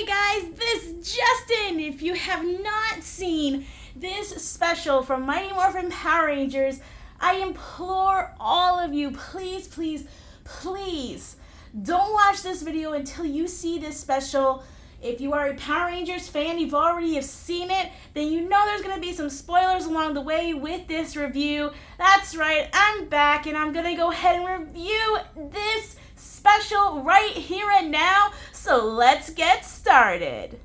guys, this is Justin. If you have not seen this special from Mighty Morphin Power Rangers, I implore all of you, please, don't watch this video until you see this special. If you are a Power Rangers fan, you've already have seen it, then you know there's going to be some spoilers along the way with this review. That's right, I'm back and I'm going to go ahead and review this special right here and now. So let's get started.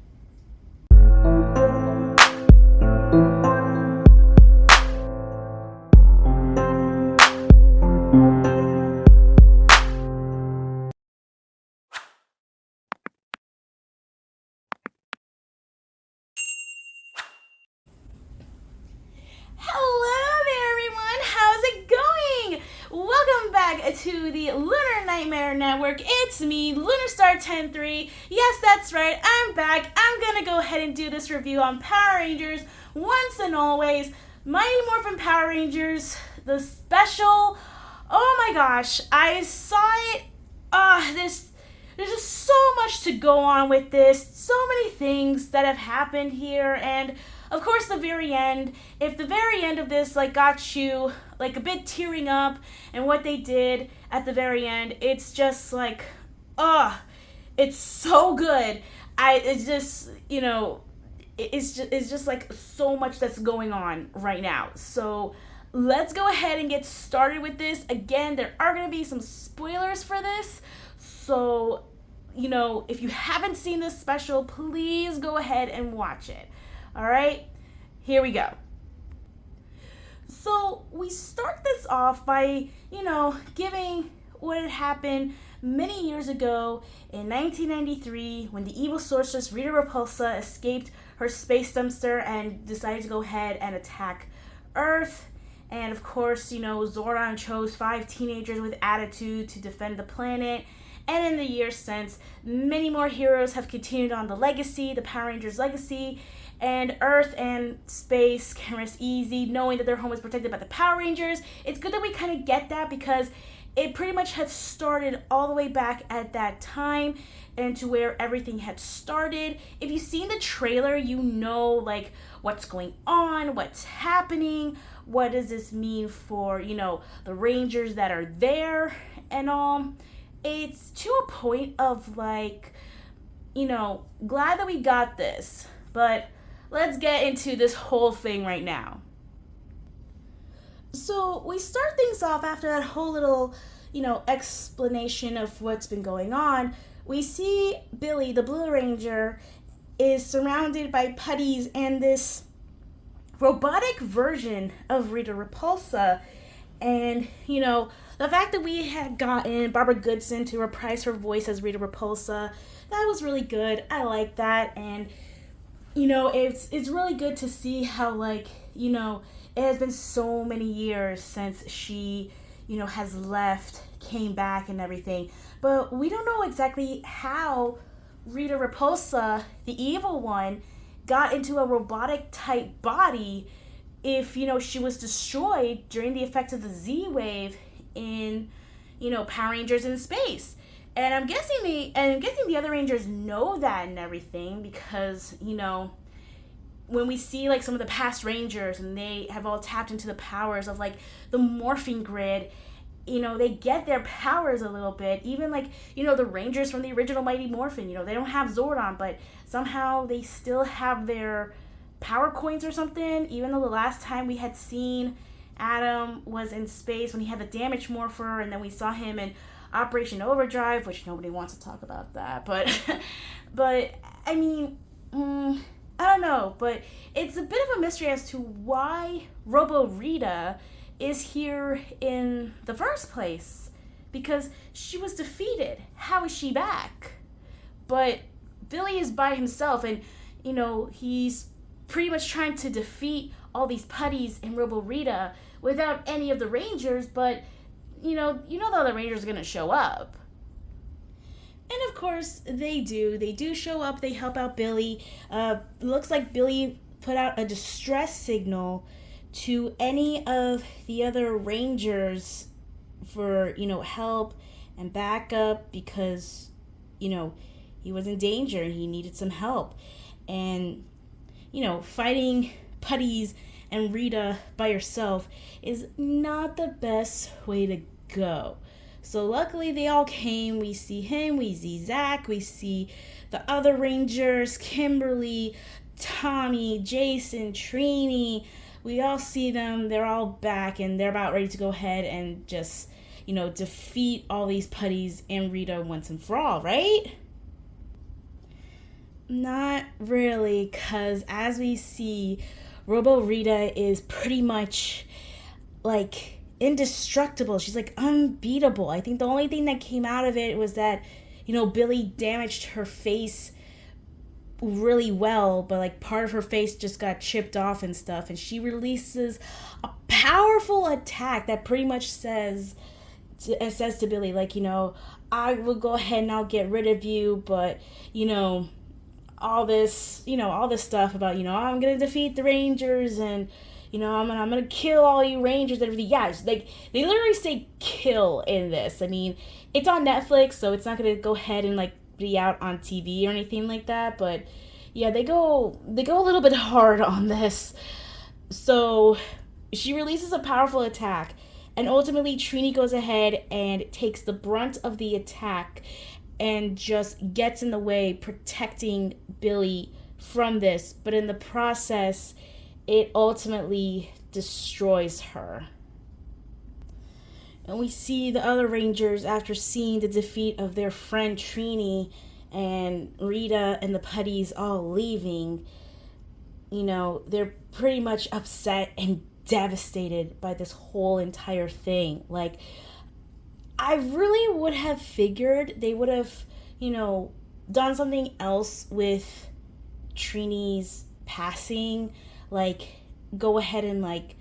To the Lunar Nightmare Network. It's me, LunarStar103. Yes, that's right, I'm back. I'm gonna go ahead and do this review on Power Rangers once and always. Mighty Morphin Power Rangers, the special. Oh my gosh, I saw it. There's just so much to go on with this. So many things that have happened here, and of course the very end. If the very end of this got you a bit tearing up, and what they did at the very end, it's just it's so good. It's just so much that's going on right now. So let's go ahead and get started with this. Again, there are going to be some spoilers for this, so if you haven't seen this special, please go ahead and watch it. All right, here we go. So we start this off by, giving what had happened many years ago in 1993 when the evil sorceress Rita Repulsa escaped her space dumpster and decided to go ahead and attack Earth. And of course, Zordon chose 5 teenagers with attitude to defend the planet. And in the years since, many more heroes have continued on the legacy, the Power Rangers legacy. And Earth and space can rest easy knowing that their home is protected by the Power Rangers. It's good that we kind of get that because it pretty much had started all the way back at that time and to where everything had started. If you've seen the trailer, you know what's going on, what's happening, what does this mean for, the Rangers that are there and all. It's to a point of glad that we got this, but let's get into this whole thing right now. So we start things off after that whole little, explanation of what's been going on. We see Billy, the Blue Ranger, is surrounded by putties and this robotic version of Rita Repulsa. And, the fact that we had gotten Barbara Goodson to reprise her voice as Rita Repulsa, that was really good. I like that. And it's really good to see how it has been so many years since she has left, came back and everything, but we don't know exactly how Rita Repulsa, the evil one, got into a robotic type body if she was destroyed during the effects of the Z-Wave in Power Rangers in Space. And I'm guessing the other Rangers know that and everything because, when we see some of the past Rangers and they have all tapped into the powers of the morphing grid, they get their powers a little bit. Even the Rangers from the original Mighty Morphin, they don't have Zordon, but somehow they still have their power coins or something. Even though the last time we had seen Adam was in space when he had the damage morpher, and then we saw him in Operation Overdrive, which nobody wants to talk about that, but I mean, I don't know, but it's a bit of a mystery as to why Robo Rita is here in the first place, because she was defeated. How is she back? But Billy is by himself, and he's pretty much trying to defeat all these putties in Robo Rita without any of the Rangers, but the other Rangers are going to show up. And of course, they do show up. They help out Billy. Looks like Billy put out a distress signal to any of the other Rangers for, help and backup because, he was in danger and he needed some help. And, fighting putties and Rita by yourself is not the best way to go. So luckily they all came. We see him, we see Zach, we see the other Rangers, Kimberly, Tommy, Jason, Trini. We all see them. They're all back and they're about ready to go ahead and just, defeat all these putties and Rita once and for all, right? Not really, because as we see, Robo Rita is pretty much like indestructible. She's like unbeatable. I think the only thing that came out of it was that, Billy damaged her face really well, but like part of her face just got chipped off and stuff, and she releases a powerful attack that pretty much says to Billy, like, I will go ahead and I'll get rid of you, but all this stuff about, I'm gonna defeat the Rangers and I'm gonna kill all you Rangers and everything. Yeah, it's like they literally say kill in this. I mean, it's on Netflix, so it's not gonna go ahead and like be out on TV or anything like that. But yeah, they go a little bit hard on this. So she releases a powerful attack, and ultimately Trini goes ahead and takes the brunt of the attack and just gets in the way, protecting Billy from this. But in the process, it ultimately destroys her. And we see the other Rangers, after seeing the defeat of their friend Trini and Rita and the putties all leaving, they're pretty much upset and devastated by this whole entire thing. Like, I really would have figured they would have, done something else with Trini's passing. Like, go ahead and, like,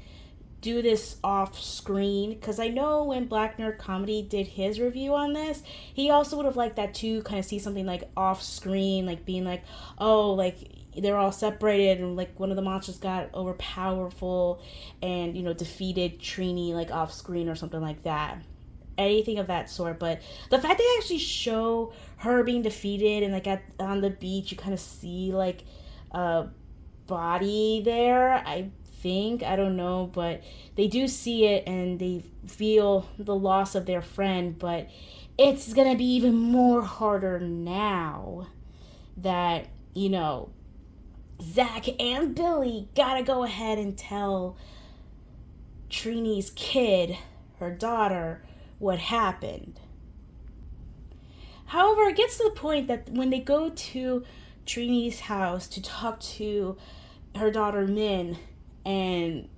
do this off screen. Because I know when Black Nerd Comedy did his review on this, he also would have liked that too. Kind of see something, like, off screen. Like, being like, oh, like, they're all separated. And, like, one of the monsters got overpowerful and, defeated Trini, like, off screen or something like that. Anything of that sort. But the fact they actually show her being defeated and, like, on the beach, you kind of see, like, body there, I don't know, but they do see it and they feel the loss of their friend. But it's gonna be even more harder now that Zach and Billy gotta go ahead and tell Trini's kid, her daughter, what happened. However, it gets to the point that when they go to Trini's house to talk to her daughter Min and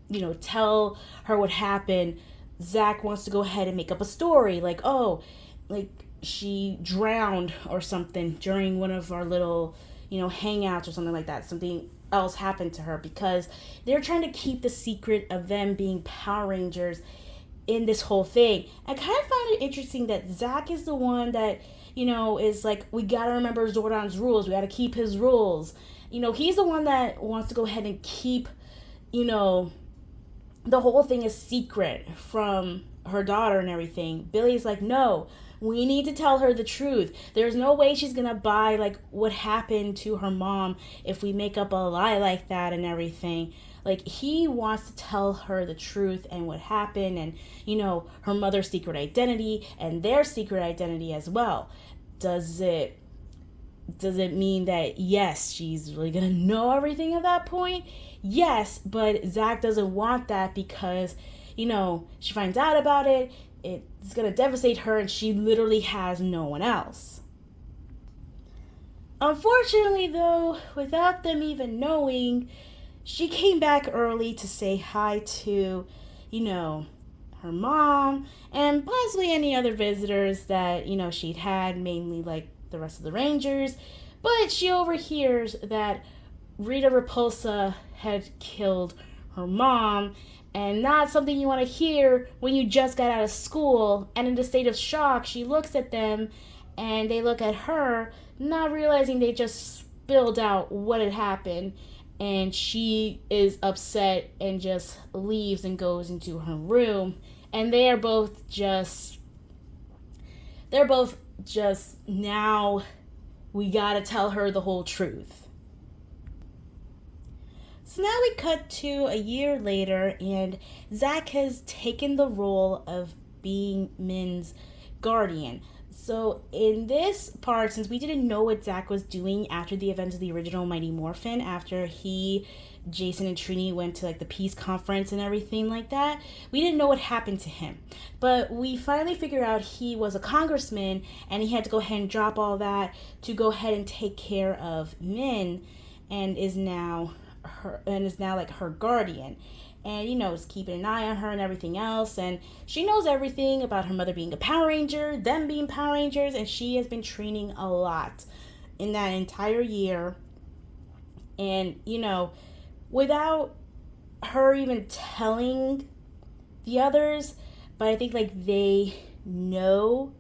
tell her what happened, Zach wants to go ahead and make up a story like, oh, like she drowned or something during one of our little hangouts or something like that. Something else happened to her, because they're trying to keep the secret of them being Power Rangers in this whole thing. I kind of find it interesting that Zach is the one that is like, we gotta remember Zordon's rules, we gotta keep his rules. He's the one that wants to go ahead and keep, the whole thing a secret from her daughter and everything. Billy's like, no, we need to tell her the truth. There's no way she's gonna buy, like, what happened to her mom if we make up a lie like that and everything. Like, he wants to tell her the truth and what happened and, her mother's secret identity and their secret identity as well. Does it mean that, yes, she's really gonna know everything at that point? Yes, but Zach doesn't want that because, she finds out about it, it's gonna devastate her, and she literally has no one else. Unfortunately, though, without them even knowing, she came back early to say hi to, her mom and possibly any other visitors that, she'd had, mainly like the rest of the Rangers. But she overhears that Rita Repulsa had killed her mom, and not something you want to hear when you just got out of school. And in a state of shock, she looks at them and they look at her, not realizing they just spilled out what had happened. And she is upset and just leaves and goes into her room. And they're both just now we gotta tell her the whole truth. So now we cut to a year later, and Zach has taken the role of being Min's guardian. So in this part, since we didn't know what Zach was doing after the events of the original Mighty Morphin, after Jason and Trini went to like the peace conference and everything like that, we didn't know what happened to him. But we finally figured out he was a congressman, and he had to go ahead and drop all that to go ahead and take care of Min, and is now like her guardian. And, is keeping an eye on her and everything else. And she knows everything about her mother being a Power Ranger, them being Power Rangers, and she has been training a lot in that entire year. And, without her even telling the others, but I think, like, they know,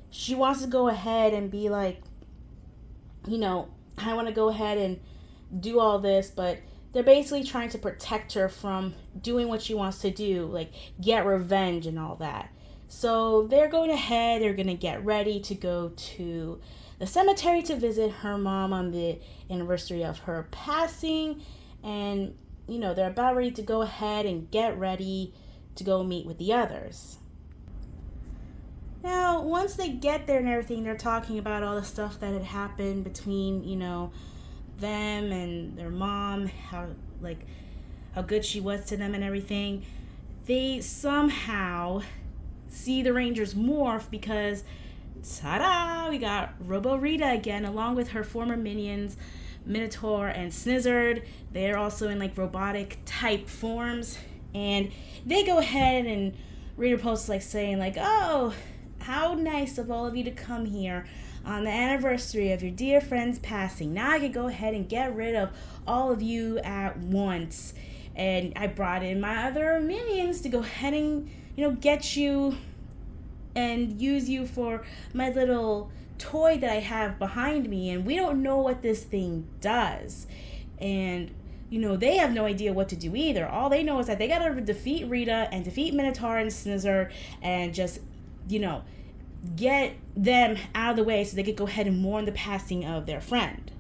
she wants to go ahead and be like, I want to go ahead and do all this, but they're basically trying to protect her from doing what she wants to do, like get revenge and all that. So they're going ahead, they're going to get ready to go to the cemetery to visit her mom on the anniversary of her passing. And, they're about ready to go ahead and get ready to go meet with the others. Now, once they get there and everything, they're talking about all the stuff that had happened between, them and their mom, how good she was to them and everything. They somehow see the Rangers morph because, ta-da, we got Robo Rita again, along with her former minions, Minotaur and Snizzard. They're also in like robotic type forms, and they go ahead and Rita posts saying oh, how nice of all of you to come here on the anniversary of your dear friend's passing. Now I can go ahead and get rid of all of you at once. And I brought in my other minions to go ahead and, get you and use you for my little toy that I have behind me. And we don't know what this thing does. And, they have no idea what to do either. All they know is that they gotta defeat Rita and defeat Minotaur and Snizzard and just, get them out of the way so they could go ahead and mourn the passing of their friend.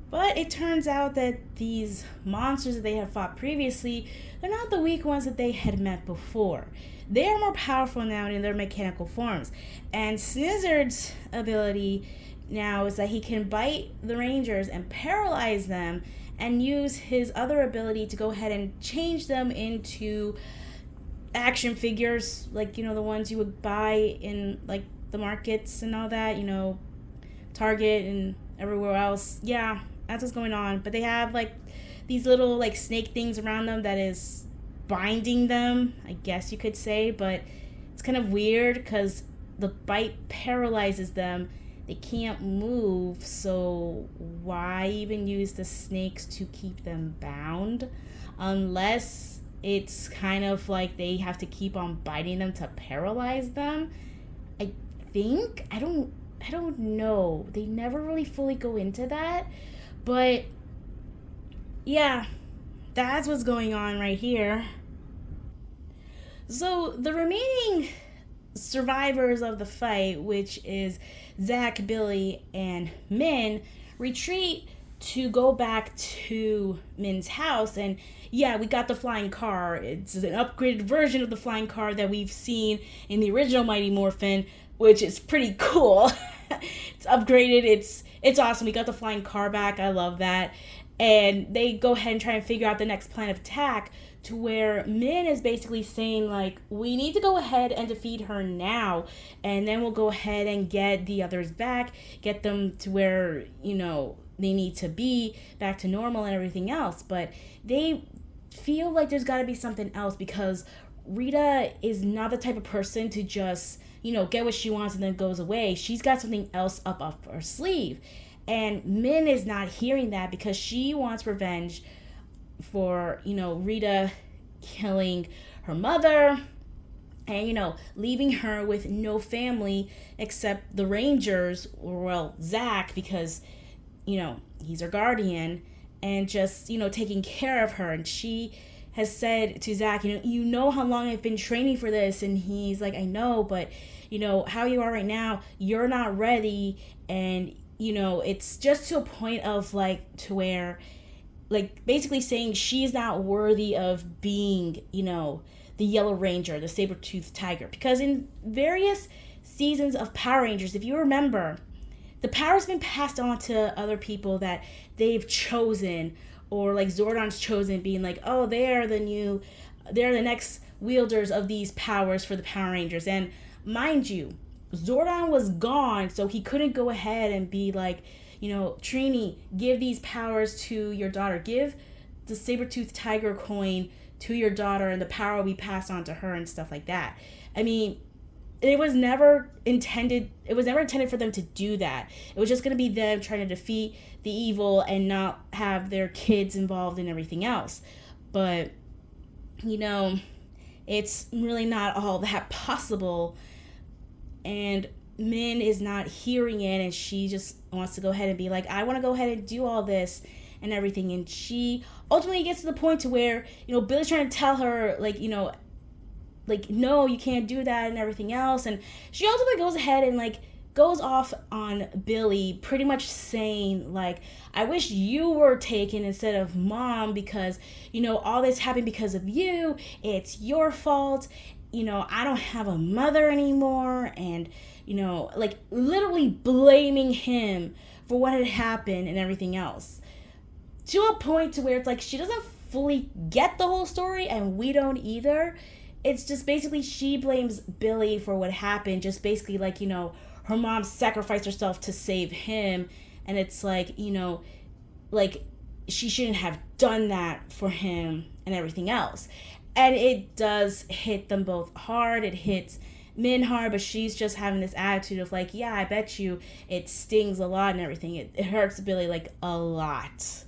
But it turns out that these monsters that they had fought previously, they're not the weak ones that they had met before. They are more powerful now in their mechanical forms. And Snizzard's ability now is that he can bite the Rangers and paralyze them, and use his other ability to go ahead and change them into action figures, the ones you would buy in the markets and all that, Target and everywhere else. Yeah, that's what's going on. But they have these little snake things around them that is binding them, I guess you could say. But it's kind of weird because the bite paralyzes them. They can't move, so why even use the snakes to keep them bound? Unless it's kind of like they have to keep on biting them to paralyze them. I think. I don't know. They never really fully go into that. But yeah, that's what's going on right here. So the remaining survivors of the fight, which is Zach, Billy, and Min, retreat to go back to Min's house. And yeah, we got the flying car. It's an upgraded version of the flying car that we've seen in the original Mighty Morphin, which is pretty cool. It's upgraded. It's awesome. We got the flying car back. I love that. And they go ahead and try and figure out the next plan of attack, to where Min is basically saying we need to go ahead and defeat her now, and then we'll go ahead and get the others back, get them to where they need to be back to normal and everything else. But they feel like there's got to be something else, because Rita is not the type of person to just get what she wants and then goes away. She's got something else up her sleeve. And Min is not hearing that, because she wants revenge for, Rita killing her mother and, leaving her with no family except the Rangers, or, well, Zach, because, he's her guardian, and just, taking care of her. And she has said to Zach, you know how long I've been training for this, and he's like, I know, but how you are right now, you're not ready. And it's just to a point of like to where like basically saying she's not worthy of being the Yellow Ranger, the saber-toothed tiger, because in various seasons of Power Rangers, if you remember, the power's been passed on to other people that they've chosen, or like Zordon's chosen, being like, oh, they're the next wielders of these powers for the Power Rangers. And mind you, Zordon was gone, so he couldn't go ahead and be like, Trini, give these powers to your daughter. Give the saber-toothed tiger coin to your daughter, and the power will be passed on to her and stuff like that. I mean, it was never intended for them to do that. It was just going to be them trying to defeat the evil and not have their kids involved in everything else. But it's really not all that possible, and Min is not hearing it, and she just wants to go ahead and be like, I want to go ahead and do all this and everything. And she ultimately gets to the point to where Billy's trying to tell her like no, you can't do that and everything else. And she ultimately goes ahead and like goes off on Billy, pretty much saying like, I wish you were taken instead of Mom, because all this happened because of you. It's your fault. I don't have a mother anymore. And like literally blaming him for what had happened and everything else, to a point to where it's like she doesn't fully get the whole story, and we don't either. It's just basically she blames Billy for what happened, just basically like, her mom sacrificed herself to save him, and it's like, like she shouldn't have done that for him and everything else. And it does hit them both hard. It hits Min hard, but she's just having this attitude of like, yeah, I bet you it stings a lot and everything. It hurts Billy like a lot.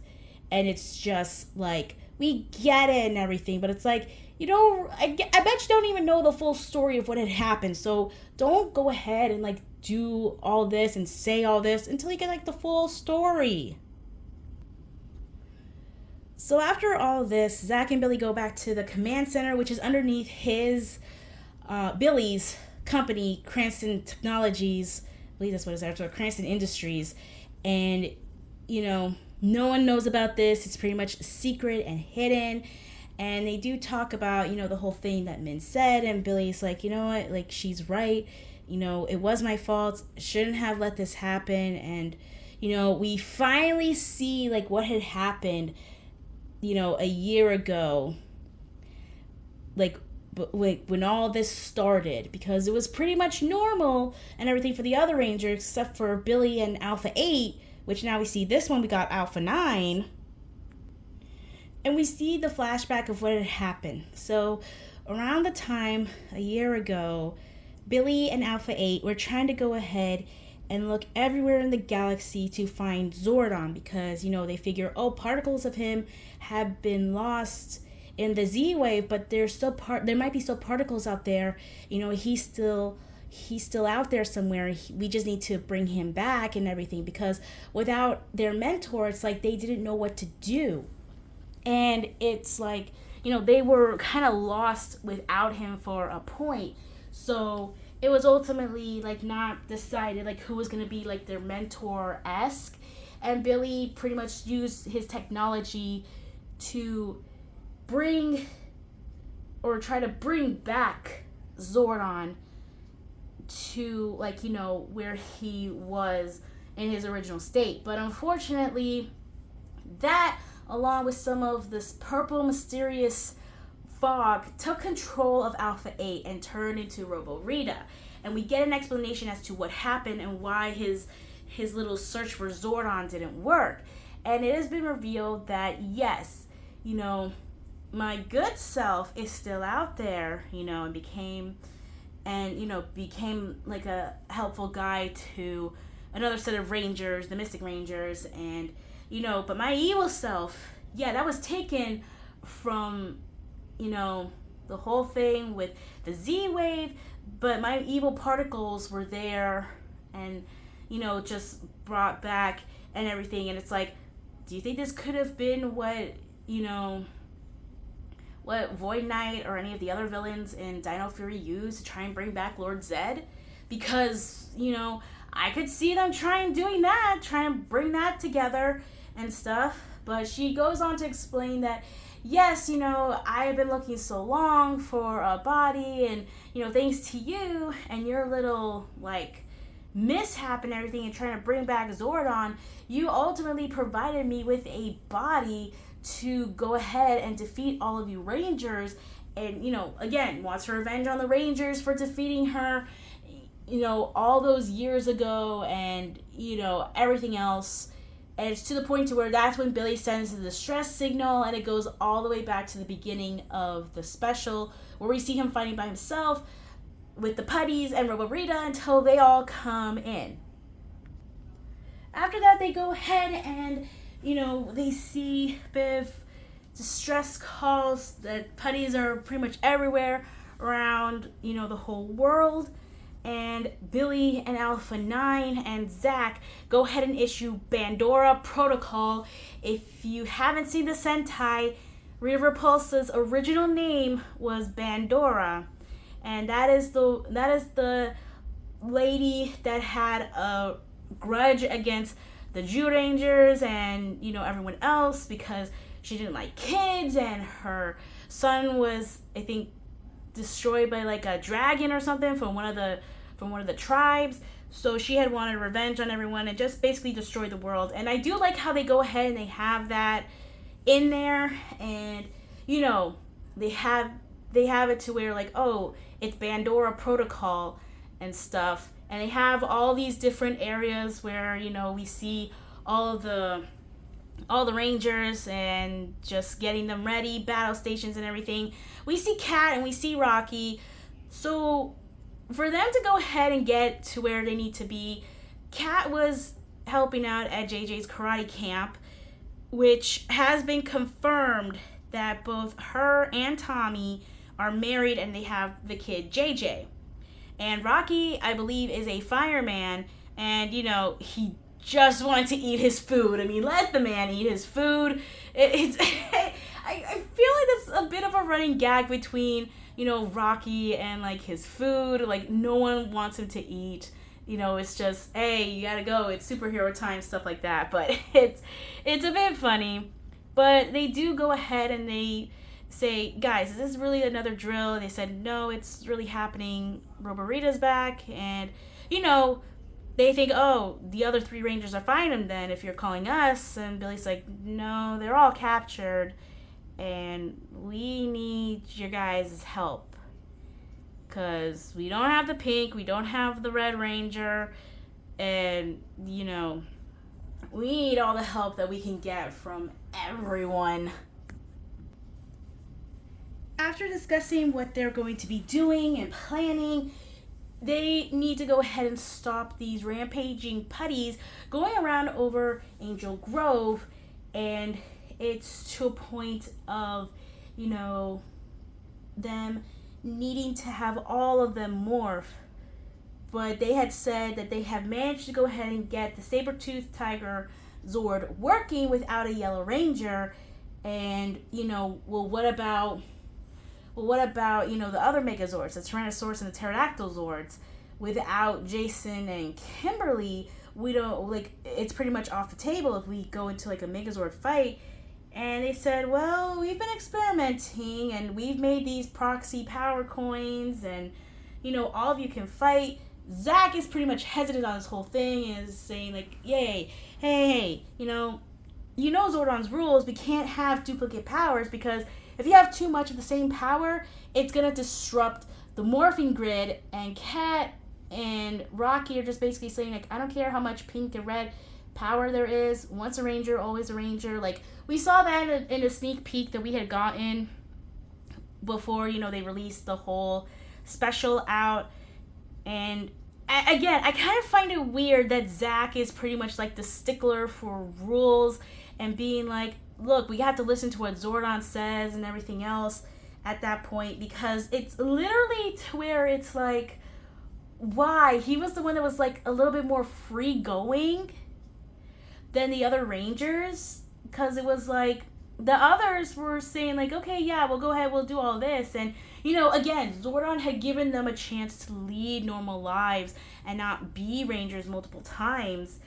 And it's just like, we get it and everything, but it's like, I bet you don't even know the full story of what had happened. So don't go ahead and like do all this and say all this until you get like the full story. So after all this, Zach and Billy go back to the command center, which is underneath Billy's company, Cranston Technologies. I believe that's what it's after, Cranston Industries. And, no one knows about this. It's pretty much secret and hidden. And they do talk about, the whole thing that Min said. And Billy's like, you know what? Like, she's right. It was my fault. Shouldn't have let this happen. And, we finally see, like, what had happened, a year ago. Like, when all this started. Because it was pretty much normal and everything for the other Rangers, except for Billy and Alpha 8. Which now we see this one, we got Alpha 9. And we see the flashback of what had happened. So around the time, a year ago, Billy and Alpha 8 were trying to go ahead and look everywhere in the galaxy to find Zordon. Because, they figure, particles of him have been lost in the Z-Wave, but there might be still particles out there. He's still out there somewhere. We just need to bring him back and everything, because without their mentor, it's like they didn't know what to do. And it's like, they were kind of lost without him for a point. So it was ultimately like not decided like who was going to be like their mentor-esque. And Billy pretty much used his technology to try to bring back Zordon to like where he was in his original state. But unfortunately, that along with some of this purple mysterious fog took control of Alpha 8 and turned into Robo Rita. And we get an explanation as to what happened and why his little search for Zordon didn't work. And it has been revealed that yes, my good self is still out there, and became like a helpful guide to another set of Rangers, the Mystic Rangers, and, but my evil self, that was taken from, the whole thing with the Z-Wave, but my evil particles were there and, just brought back and everything. And it's like, do you think this could have been what what Void Knight or any of the other villains in Dino Fury used to try and bring back Lord Zed? Because, I could see them trying to bring that together and stuff. But she goes on to explain that, yes, I've been looking so long for a body, and, thanks to you and your little, mishap and everything and trying to bring back Zordon, you ultimately provided me with a body to go ahead and defeat all of you Rangers. And, again, wants her revenge on the Rangers for defeating her, all those years ago, and, everything else. And it's to the point to where that's when Billy sends the distress signal, and it goes all the way back to the beginning of the special, where we see him fighting by himself with the Putties and Robo-Rita until they all come in. After that, they go ahead and, they see a bit of distress calls that Putties are pretty much everywhere around, the whole world. And Billy and Alpha 9 and Zack go ahead and issue Bandora Protocol. If you haven't seen the Sentai, Rita Repulsa's original name was Bandora. And that is the lady that had a grudge against the Jew Rangers and, everyone else because she didn't like kids, and her son was, I think, destroyed by a dragon or something from one of the tribes. So she had wanted revenge on everyone and just basically destroyed the world. And I do like how they go ahead and they have that in there, and they have it to where it's Bandora Protocol and stuff, and they have all these different areas where we see all the Rangers and just getting them ready, battle stations and everything. We see Kat and we see Rocky. So for them to go ahead and get to where they need to be, Kat was helping out at JJ's karate camp, which has been confirmed that both her and Tommy are married and they have the kid JJ. And Rocky, I believe, is a fireman, and he just wanted to eat his food. I mean, let the man eat his food. I feel like that's a bit of a running gag between, Rocky and, his food. No one wants him to eat. It's just, hey, you gotta go. It's superhero time, stuff like that. But it's a bit funny. But they do go ahead and they say, guys, is this really another drill? And they said, no, it's really happening. Robo-Rita's back. And, they think, oh, the other 3 Rangers are finding them then if you're calling us. And Billy's like, no, they're all captured. And we need your guys' help. Because we don't have the pink, we don't have the Red Ranger. And, we need all the help that we can get from everyone. After discussing what they're going to be doing and planning, they need to go ahead and stop these rampaging Putties going around over Angel Grove, and it's to a point of, them needing to have all of them morph. But they had said that they have managed to go ahead and get the Saber-Tooth Tiger Zord working without a Yellow Ranger, and, what about the other Megazords, the Tyrannosaurus and the Pterodactyl Zords? Without Jason and Kimberly, we don't, it's pretty much off the table if we go into, a Megazord fight. And they said, well, we've been experimenting, and we've made these proxy power coins, and, all of you can fight. Zack is pretty much hesitant on this whole thing, and is saying, yay, hey, Zordon's rules, we can't have duplicate powers, because if you have too much of the same power, it's going to disrupt the morphing grid. And Kat and Rocky are just basically saying, I don't care how much pink and red power there is. Once a Ranger, always a Ranger. We saw that in a sneak peek that we had gotten before, they released the whole special out. And again, I kind of find it weird that Zack is pretty much the stickler for rules and being look, we have to listen to what Zordon says and everything else at that point, because it's literally to where it's why? He was the one that was a little bit more free going than the other Rangers, because it was the others were saying like, okay, yeah, we'll go ahead, we'll do all this. And again, Zordon had given them a chance to lead normal lives and not be Rangers multiple times,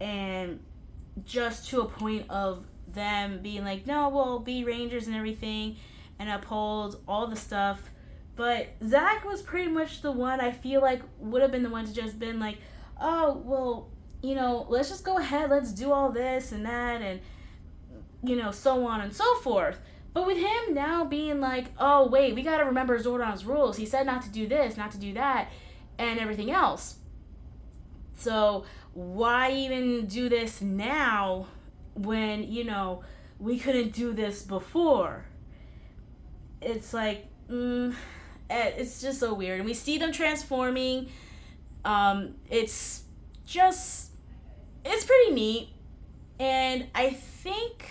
and just to a point of them being like, no, we'll be Rangers and everything and uphold all the stuff. But Zach was pretty much the one I feel like would have been the one to just been like, oh, well, let's just go ahead, let's do all this and that, and so on and so forth. But with him now being like, oh, wait, we got to remember Zordon's rules. He said not to do this, not to do that, and everything else. So why even do this now when, we couldn't do this before? It's like, it's just so weird. And we see them transforming. It's pretty neat. And I think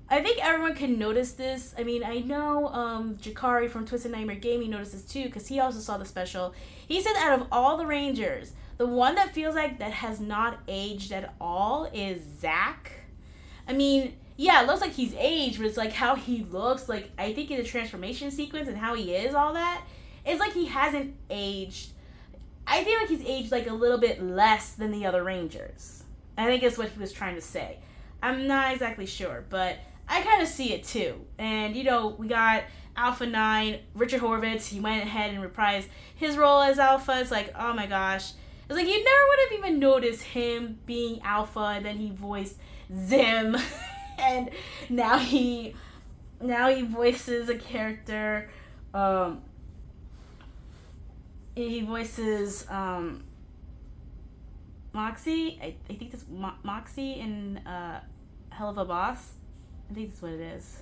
everyone can notice this. I mean, I know Jakari from Twisted Nightmare Gaming noticed this too, because he also saw the special. He said out of all the Rangers, the one that feels like that has not aged at all is Zach. I mean, yeah, it looks like he's aged, but it's like how he looks, like I think in the transformation sequence and how he is, all that, it's like he hasn't aged. I feel like he's aged like a little bit less than the other Rangers. I think that's what he was trying to say. I'm not exactly sure, but I kind of see it too. And, we got Alpha 9, Richard Horvitz. He went ahead and reprised his role as Alpha. It's like, oh my gosh. It's like you never would have even noticed him being Alpha, and then he voiced Zim. And now he voices a character. He voices Moxie. I think that's Moxie in Hell of a Boss. I think that's what it is.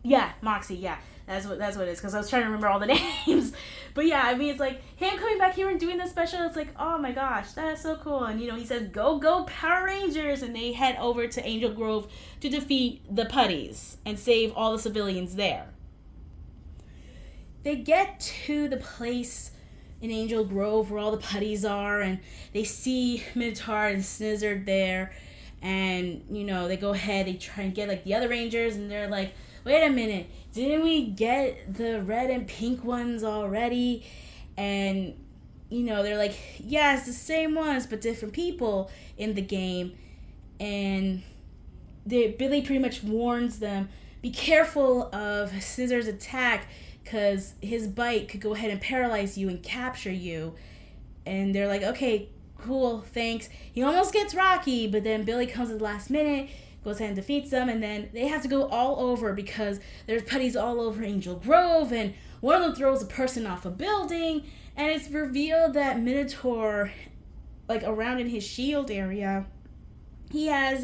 Yeah, Moxie. Yeah, that's what it is. Because I was trying to remember all the names. But yeah, I mean, it's like him coming back here and doing this special. It's like, oh my gosh, that is so cool. And he says, "Go Power Rangers!" And they head over to Angel Grove to defeat the Putties and save all the civilians there. They get to the place in Angel Grove where all the Putties are, and they see Minotaur and Snizzard there. And, they go ahead, they try and get, like, the other Rangers, and they're like, wait a minute, didn't we get the red and pink ones already? And, they're like, yeah, it's the same ones, but different people in the game. And Billy pretty much warns them, be careful of Snizzard's attack, because his bite could go ahead and paralyze you and capture you. And they're like, okay, cool, thanks. He almost gets Rocky, but then Billy comes at the last minute, goes ahead and defeats them, and then they have to go all over because there's Putties all over Angel Grove, and one of them throws a person off a building, and it's revealed that Minotaur, like around in his shield area, he has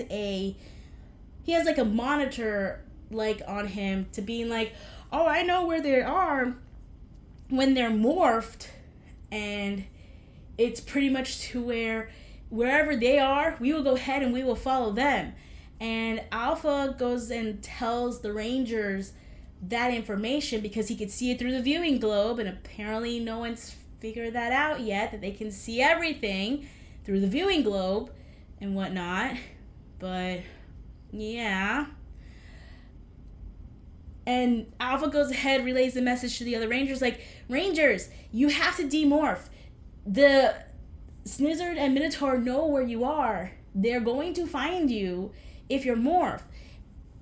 like a monitor like on him to being like, oh, I know where they are when they're morphed, and it's pretty much to where wherever they are, we will go ahead and we will follow them. And Alpha goes and tells the Rangers that information because he could see it through the viewing globe, and apparently no one's figured that out yet, that they can see everything through the viewing globe and whatnot. But yeah. And Alpha goes ahead, relays the message to the other Rangers, like, Rangers, you have to demorph. The Snizzard and Minotaur know where you are. They're going to find you if you're morphed.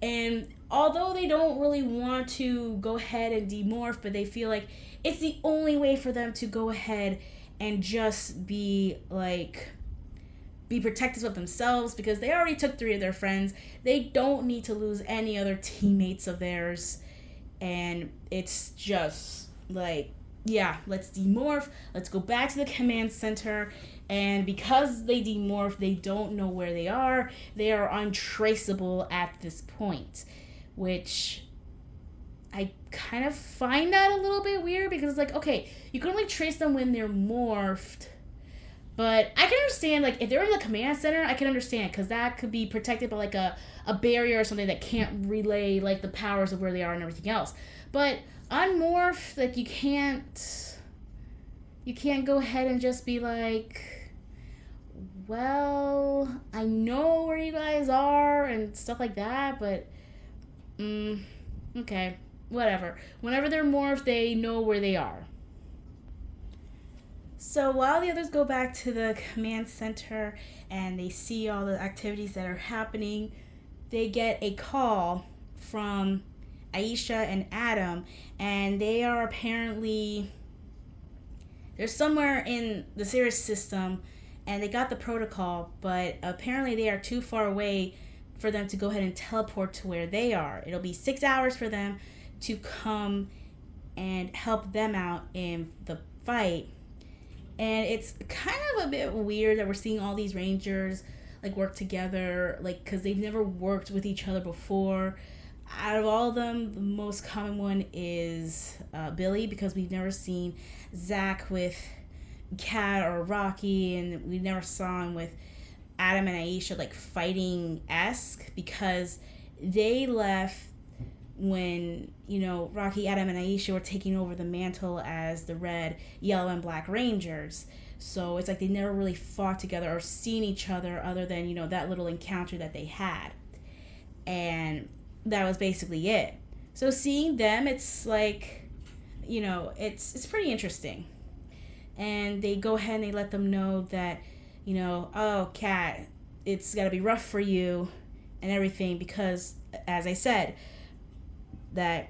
And although they don't really want to go ahead and demorph, but they feel like it's the only way for them to go ahead and just be protective of themselves, because they already took 3 of their friends. They don't need to lose any other teammates of theirs. And it's just like, yeah, let's demorph. Let's go back to the command center. And because they demorph, they don't know where they are. They are untraceable at this point, which I kind of find that a little bit weird, because it's like, okay, you can only trace them when they're morphed. But I can understand, like, if they're in the command center, I can understand, because that could be protected by, like, a barrier or something that can't relay, like, the powers of where they are and everything else. But unmorphed, like, you can't go ahead and just be like, well, I know where you guys are and stuff like that, but okay, whatever. Whenever they're morphed, they know where they are. So while the others go back to the command center and they see all the activities that are happening, they get a call from Aisha and Adam, and they are apparently, they're somewhere in the Sirius system, and they got the protocol, but apparently they are too far away for them to go ahead and teleport to where they are. It'll be 6 hours for them to come and help them out in the fight. And it's kind of a bit weird that we're seeing all these Rangers like work together, like, because they've never worked with each other before. Out of all of them, the most common one is Billy, because we've never seen Zach with Kat or Rocky, and we never saw him with Adam and Aisha like fighting-esque, because they left when, you know, Rocky, Adam, and Aisha were taking over the mantle as the red, yellow, and black Rangers. So it's like they never really fought together or seen each other other than, you know, that little encounter that they had. And that was basically it. So seeing them, it's like, you know, it's pretty interesting. And they go ahead and they let them know that, you know, oh, Kat, it's got to be rough for you and everything, because, as I said, that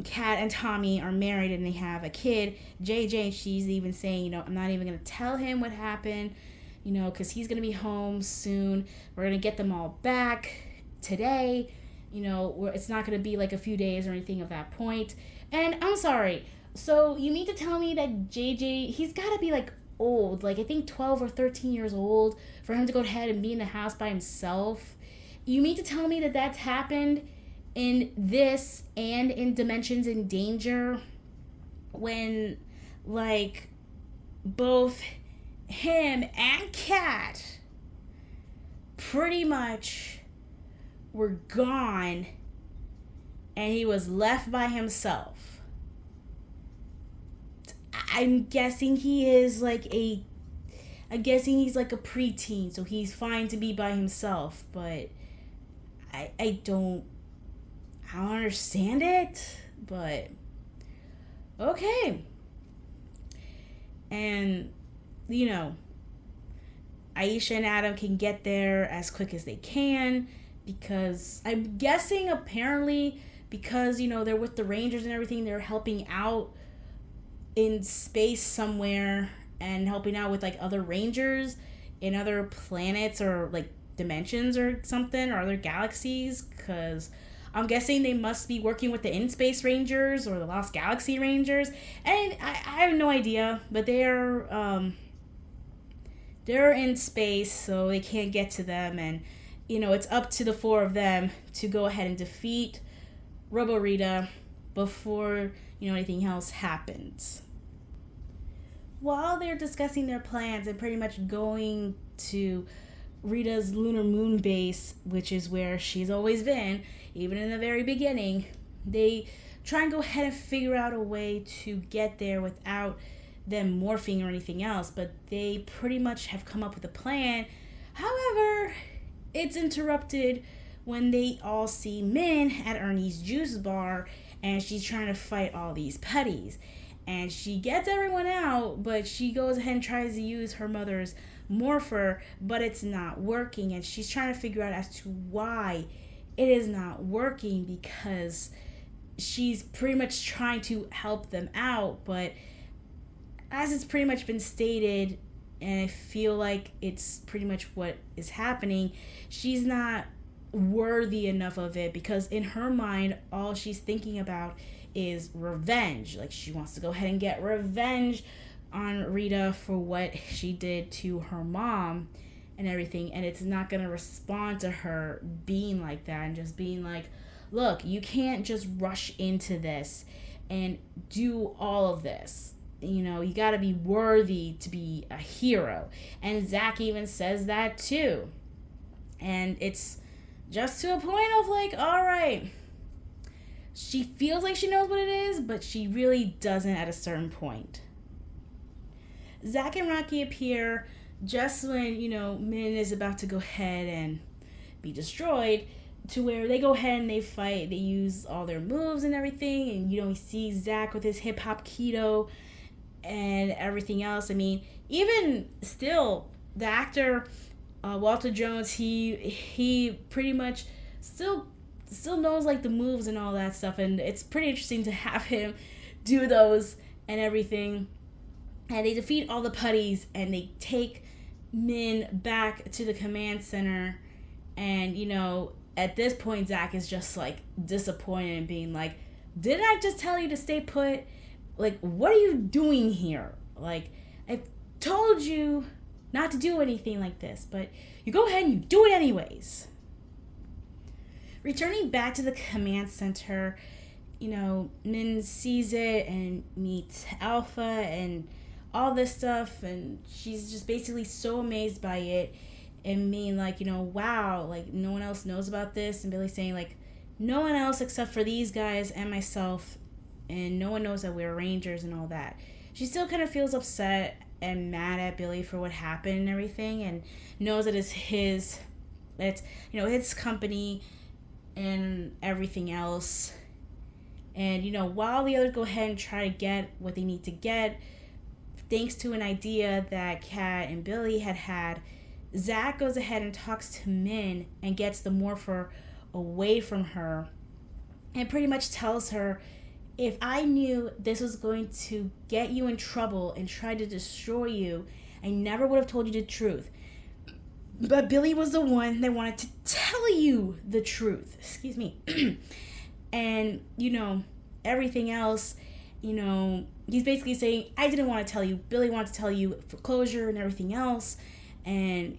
Kat and Tommy are married and they have a kid, JJ. She's even saying, you know, I'm not even going to tell him what happened, you know, because he's going to be home soon. We're going to get them all back today. You know, it's not going to be like a few days or anything of that point. And I'm sorry. So you mean to tell me that JJ, he's got to be like old, like I think 12 or 13 years old, for him to go ahead and be in the house by himself? You mean to tell me that that's happened in this and in Dimensions in Danger, when like both him and Kat pretty much were gone and he was left by himself? I'm guessing he's like a preteen, so he's fine to be by himself, but I don't understand it, but okay. And, you know, Aisha and Adam can get there as quick as they can, because I'm guessing apparently because, you know, they're with the Rangers and everything, they're helping out in space somewhere and helping out with like other Rangers in other planets or like dimensions or something, or other galaxies, because I'm guessing they must be working with the In-Space Rangers or the Lost Galaxy Rangers. And I have no idea, but they're in space, so they can't get to them. And, you know, it's up to the four of them to go ahead and defeat Robo-Rita before, you know, anything else happens. While they're discussing their plans and pretty much going to Rita's lunar moon base, which is where she's always been, even in the very beginning, they try and go ahead and figure out a way to get there without them morphing or anything else, but they pretty much have come up with a plan. However, it's interrupted when they all see Min at Ernie's juice bar, and she's trying to fight all these putties. And she gets everyone out, but she goes ahead and tries to use her mother's morpher, but it's not working. And she's trying to figure out as to why it is not working, because she's pretty much trying to help them out. But as it's pretty much been stated, and I feel like it's pretty much what is happening, she's not worthy enough of it, because in her mind, all she's thinking about is revenge. Like, she wants to go ahead and get revenge on Rita for what she did to her mom and everything, and it's not going to respond to her being like that and just being like, look, you can't just rush into this and do all of this. You know, you got to be worthy to be a hero. And Zach even says that too. And it's just to a point of like, all right, she feels like she knows what it is, but she really doesn't at a certain point. Zach and Rocky appear just when, Min is about to go ahead and be destroyed, to where they go ahead and they fight. They use all their moves and everything. And, we see Zach with his hip hop keto and everything else. I mean, even still, the actor, Walter Jones, he pretty much still knows like the moves and all that stuff. And it's pretty interesting to have him do those and everything. And they defeat all the putties and they take Min back to the command center. And, at this point, Zach is just like disappointed and being like, didn't I just tell you to stay put? Like, what are you doing here? Like, I told you not to do anything like this, but you go ahead and you do it anyways. Returning back to the command center, Min sees it and meets Alpha and all this stuff, and she's just basically so amazed by it and being like, wow, like no one else knows about this. And Billy saying like, no one else except for these guys and myself, and no one knows that we're Rangers and all that. She still kind of feels upset and mad at Billy for what happened and everything, and knows that it's his company and everything else. And while the others go ahead and try to get what they need to get, thanks to an idea that Kat and Billy had, Zach goes ahead and talks to Min and gets the morpher away from her and pretty much tells her, if I knew this was going to get you in trouble and try to destroy you, I never would have told you the truth. But Billy was the one that wanted to tell you the truth. Excuse me. And, everything else, he's basically saying, I didn't want to tell you. Billy wanted to tell you for closure and everything else. And,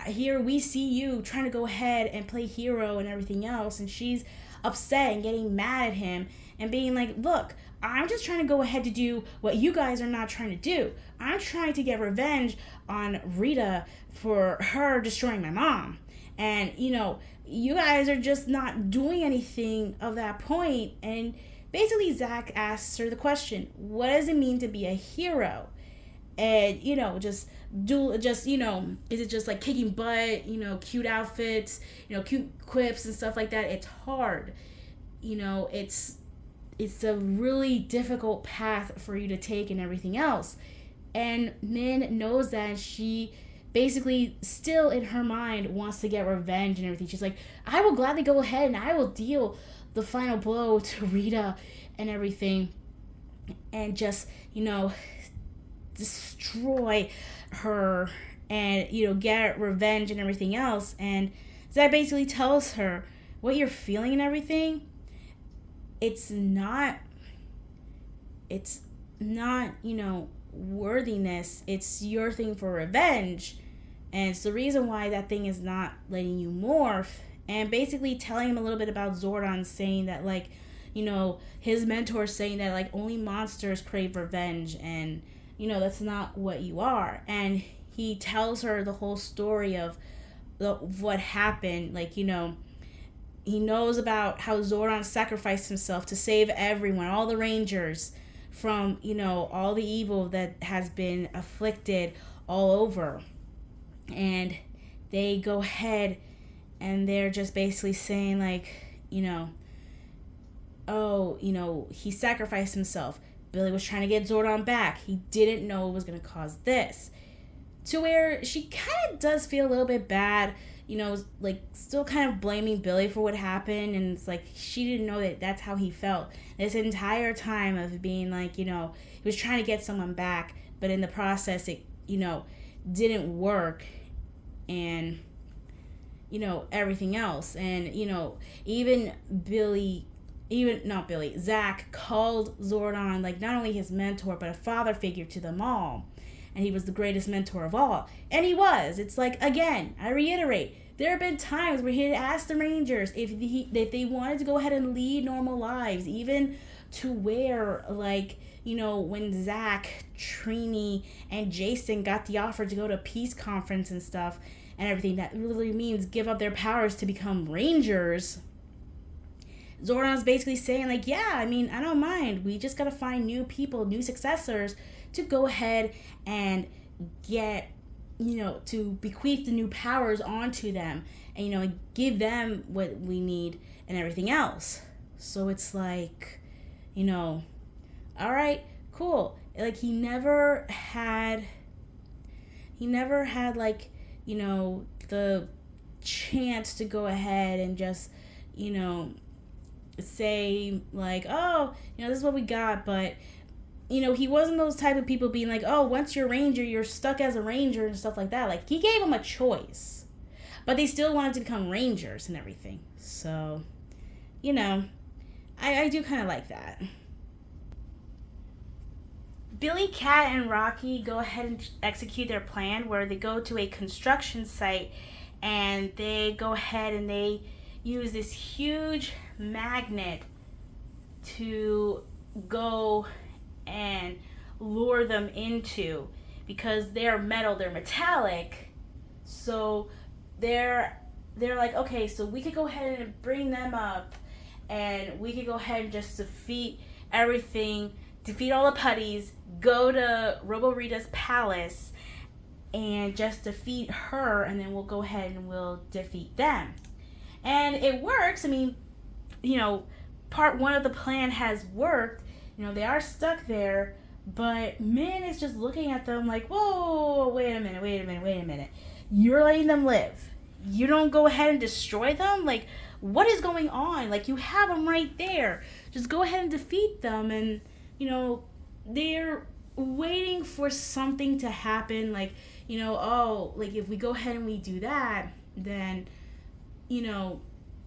here we see you trying to go ahead and play hero and everything else. And she's upset and getting mad at him and being like, look, I'm just trying to go ahead to do what you guys are not trying to do. I'm trying to get revenge on Rita for her destroying my mom. And, you guys are just not doing anything of that point. And basically Zach asks her the question, what does it mean to be a hero? And, is it just like kicking butt, cute outfits, cute quips and stuff like that? It's hard. It's a really difficult path for you to take and everything else. And Min knows that. She basically still in her mind wants to get revenge and everything. She's like, I will gladly go ahead and I will deal the final blow to Rita and everything. And just, destroy her and, get revenge and everything else. And Zach basically tells her, what you're feeling and everything, it's not, worthiness. It's your thing for revenge. And it's the reason why that thing is not letting you morph. And basically telling him a little bit about Zordon, saying that, like, his mentor saying that, like, only monsters crave revenge. And, that's not what you are. And he tells her the whole story of what happened. Like, he knows about how Zordon sacrificed himself to save everyone, all the Rangers, from, all the evil that has been afflicted all over. And they go ahead and they're just basically saying, like, he sacrificed himself. Billy was trying to get Zordon back. He didn't know it was going to cause this. To where she kind of does feel a little bit bad, like still kind of blaming Billy for what happened. And it's like she didn't know that that's how he felt this entire time of being like, he was trying to get someone back, but in the process it, didn't work. And, everything else. And, Zach called Zordon, like, not only his mentor, but a father figure to them all. And he was the greatest mentor of all. And he was. It's like, again, I reiterate, there have been times where he had asked the Rangers if they wanted to go ahead and lead normal lives, even to where, like, when Zach, Trini, and Jason got the offer to go to a peace conference and stuff and everything, that literally means give up their powers to become Rangers. Zordon's basically saying, like, yeah, I mean, I don't mind. We just got to find new people, new successors to go ahead and, get, to bequeath the new powers onto them, and give them what we need and everything else. So it's like, all right, cool. Like he never had like, the chance to go ahead and just, say like, oh, this is what we got. But he wasn't those type of people being like, oh, once you're ranger, you're stuck as a ranger and stuff like that. Like, he gave them a choice, but they still wanted to become rangers and everything. So I do kind of like that. Billy, Cat, and Rocky go ahead and execute their plan, where they go to a construction site and they go ahead and they use this huge magnet to go and lure them into, because they're metal, they're metallic. So they're like, okay, so we could go ahead and bring them up, and we could go ahead and just defeat everything, defeat all the putties, go to Robo-Rita's palace and just defeat her, and then we'll go ahead and we'll defeat them. And it works. I mean, part one of the plan has worked. They are stuck there, but Min is just looking at them like, whoa, wait a minute. You're letting them live. You don't go ahead and destroy them? Like, what is going on? Like, you have them right there. Just go ahead and defeat them. And, they're waiting for something to happen. Like, oh, like if we go ahead and we do that, then,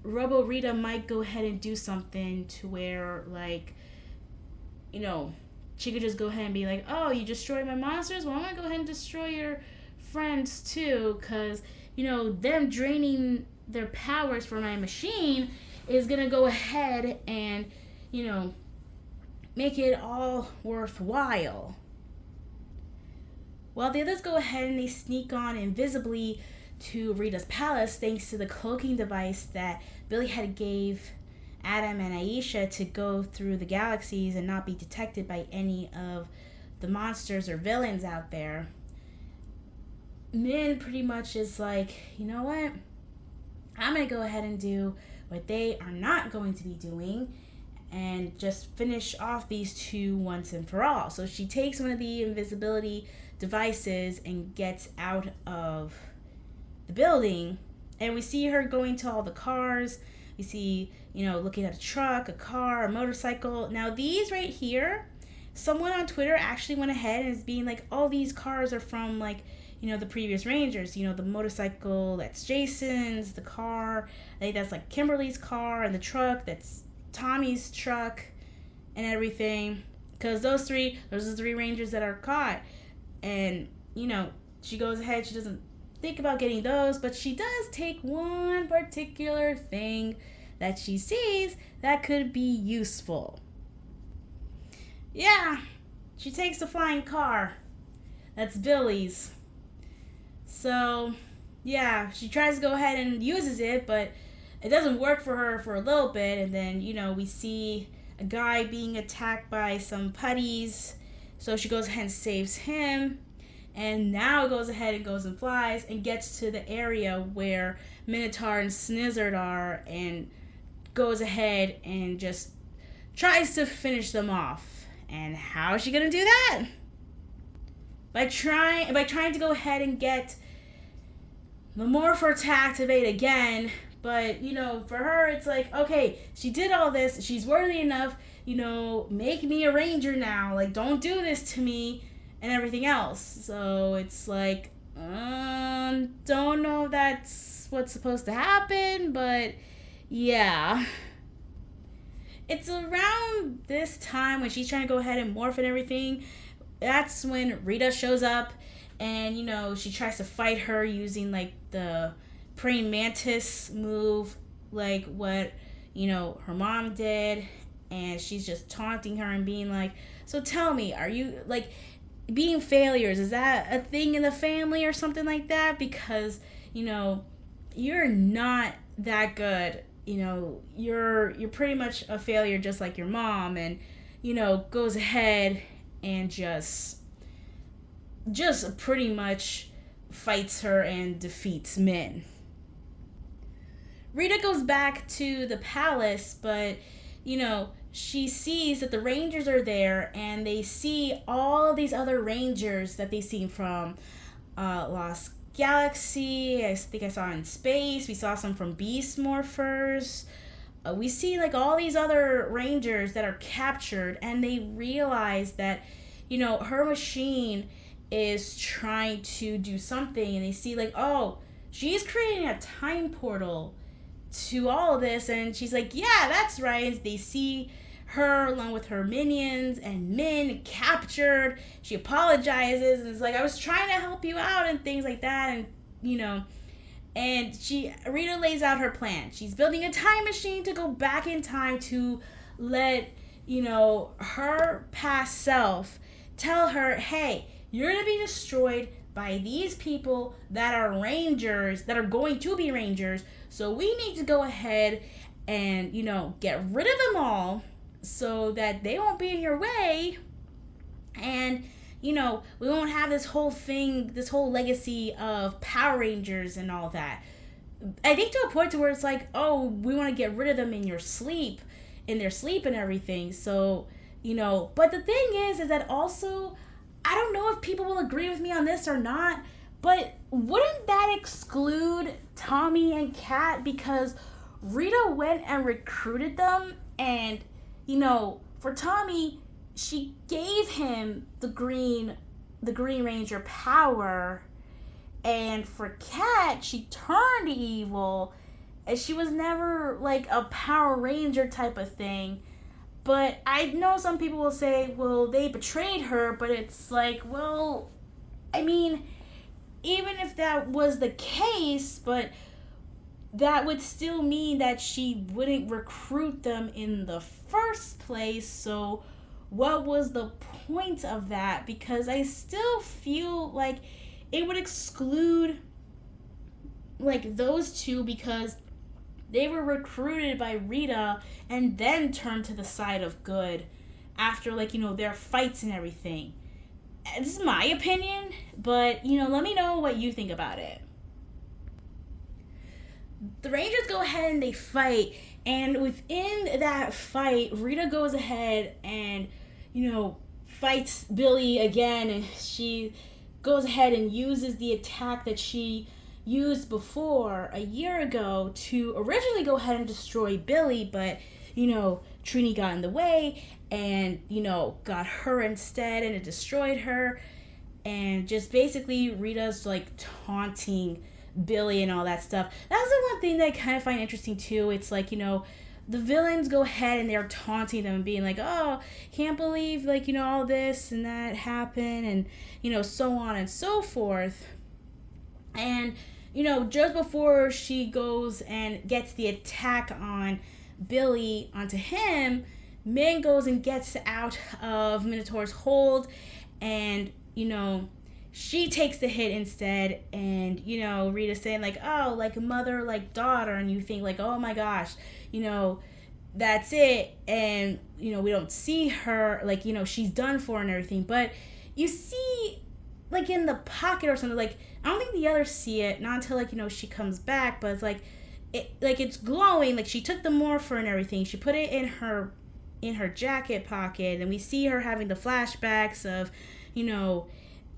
Robo-Rita might go ahead and do something to where, like, she could just go ahead and be like, oh, you destroyed my monsters? Well, I'm going to go ahead and destroy your friends too, because, them draining their powers for my machine is going to go ahead and, make it all worthwhile. While the others go ahead and they sneak on invisibly to Rita's palace, thanks to the cloaking device that Billy had gave Adam and Aisha to go through the galaxies and not be detected by any of the monsters or villains out there. Min pretty much is like, you know what? I'm going to go ahead and do what they are not going to be doing and just finish off these two once and for all. So she takes one of the invisibility devices and gets out of the building, and we see her going to all the cars. We see, looking at a truck, a car, a motorcycle. Now these right here, someone on Twitter actually went ahead and is being like, all these cars are from, like, the previous Rangers. The motorcycle, that's Jason's, the car, I think that's like Kimberly's car, and the truck, that's Tommy's truck and everything, because those are the three Rangers that are caught. And she goes ahead, she doesn't think about getting those, but she does take one particular thing that she sees that could be useful. Yeah, she takes the flying car. That's Billy's. So yeah, she tries to go ahead and uses it, but it doesn't work for her for a little bit, and then, we see a guy being attacked by some putties, so she goes ahead and saves him, and now goes ahead and goes and flies and gets to the area where Minotaur and Snizzard are, and goes ahead and just tries to finish them off. And how is she going to do that? By trying to go ahead and get the Morpher to activate again. But, for her, it's like, okay, she did all this. She's worthy enough, make me a ranger now. Like, don't do this to me and everything else. So it's like, don't know if that's what's supposed to happen, but yeah. It's around this time when she's trying to go ahead and morph and everything. That's when Rita shows up, and, she tries to fight her using, like, the praying mantis move, like what her mom did, and she's just taunting her and being like, so tell me, are you, like, being failures, is that a thing in the family or something like that? Because you're not that good, you're pretty much a failure just like your mom. And goes ahead and just just pretty much fights her and defeats Min. Rita goes back to the palace, but she sees that the Rangers are there, and they see all of these other Rangers that they seen from Lost Galaxy. I think I saw in space. We saw some from Beast Morphers. We see like all these other Rangers that are captured, and they realize that her machine is trying to do something, and they see like, oh, she's creating a time portal to all of this, and she's like, yeah, that's right. They see her along with her minions and Min captured. She apologizes and is like, I was trying to help you out and things like that, and and Rita lays out her plan. She's building a time machine to go back in time to let her past self tell her, hey, you're gonna be destroyed by these people that are Rangers, that are going to be Rangers. So we need to go ahead and, get rid of them all so that they won't be in your way. And, we won't have this whole thing, this whole legacy of Power Rangers and all that. I think to a point to where it's like, oh, we want to get rid of them in their sleep and everything. So, but the thing is that also, I don't know if people will agree with me on this or not, but wouldn't that exclude Tommy and Kat? Because Rita went and recruited them, and, for Tommy, she gave him the Green Ranger power, and for Kat, she turned evil, and she was never like a Power Ranger type of thing. But I know some people will say, well, they betrayed her, but it's like, well, I mean, even if that was the case, but that would still mean that she wouldn't recruit them in the first place. So what was the point of that? Because I still feel like it would exclude like those two, because they were recruited by Rita and then turned to the side of good after their fights and everything. This is my opinion, but let me know what you think about it. The Rangers go ahead and they fight, and within that fight, Rita goes ahead and fights Billy again, and she goes ahead and uses the attack that she used before a year ago to originally go ahead and destroy Billy, but Trini got in the way and got her instead, and it destroyed her. And just basically Rita's like taunting Billy and all that stuff. That's the one thing that I kind of find interesting too. It's like the villains go ahead and they're taunting them and being like, oh, can't believe all this and that happened, and so on and so forth. And just before she goes and gets the attack on Billy onto him, Min goes and gets out of Minotaur's hold, and she takes the hit instead. And Rita's saying like, oh, like mother like daughter, and you think like, oh my gosh, that's it. And we don't see her like she's done for and everything, but you see like in the pocket or something, like I don't think the others see it, not until she comes back, but it's like it's glowing, like she took the morpher and everything, she put it in her jacket pocket, and we see her having the flashbacks of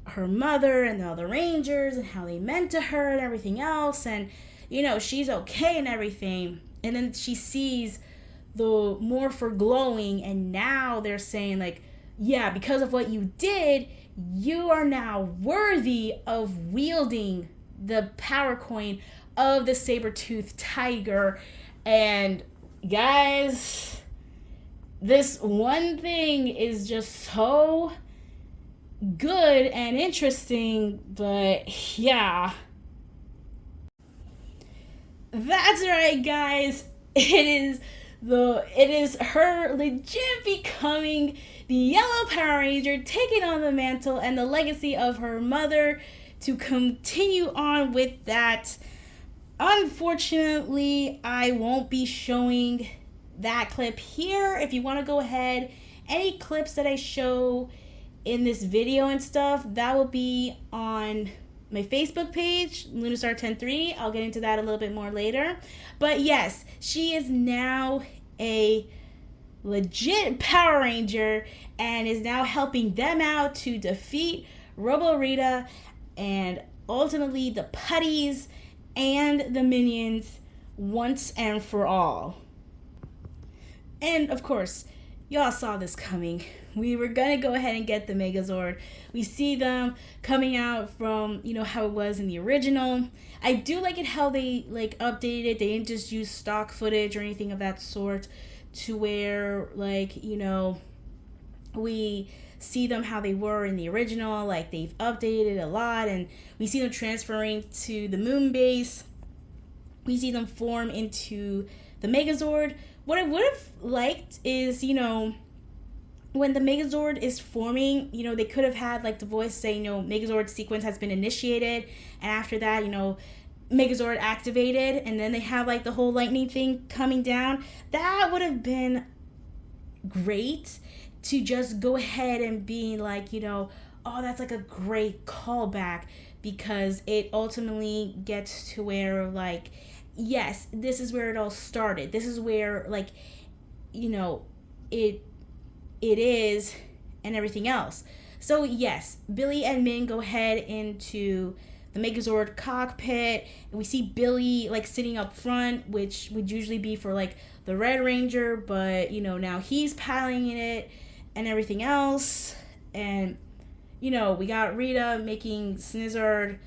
her mother and the other Rangers and how they meant to her and everything else, and she's okay and everything. And then she sees the morpher glowing, and now they're saying like, yeah, because of what you did, you are now worthy of wielding the power coin of the saber-toothed tiger. And guys, this one thing is just so good and interesting, but yeah. That's right, guys. It is her legit becoming the Yellow Power Ranger, taking on the mantle and the legacy of her mother to continue on with that. Unfortunately, I won't be showing that clip here. If you want to go ahead, any clips that I show in this video and stuff, that will be on my Facebook page, Lunarstar103. I'll get into that a little bit more later. But yes, she is now a legit Power Ranger and is now helping them out to defeat Robo Rita and ultimately the Putties and the Minions once and for all. And of course, y'all saw this coming. We were gonna go ahead and get the Megazord. We see them coming out from, how it was in the original. I do like it how they updated it. They didn't just use stock footage or anything of that sort, to where we see them how they were in the original. Like, they've updated a lot, and we see them transferring to the moon base. We see them form into the Megazord. What I would have liked is, when the Megazord is forming, they could have had the voice saying, Megazord sequence has been initiated, and after that, Megazord activated, and then they have the whole lightning thing coming down. That would have been great to just go ahead and be oh, that's a great callback, because it ultimately gets to where yes, this is where it all started. This is where it is and everything else. So yes, Billy and Min go ahead into the Megazord cockpit, and we see Billy sitting up front, which would usually be for the Red Ranger, but now he's piloting it and everything else. And we got Rita making Snizzard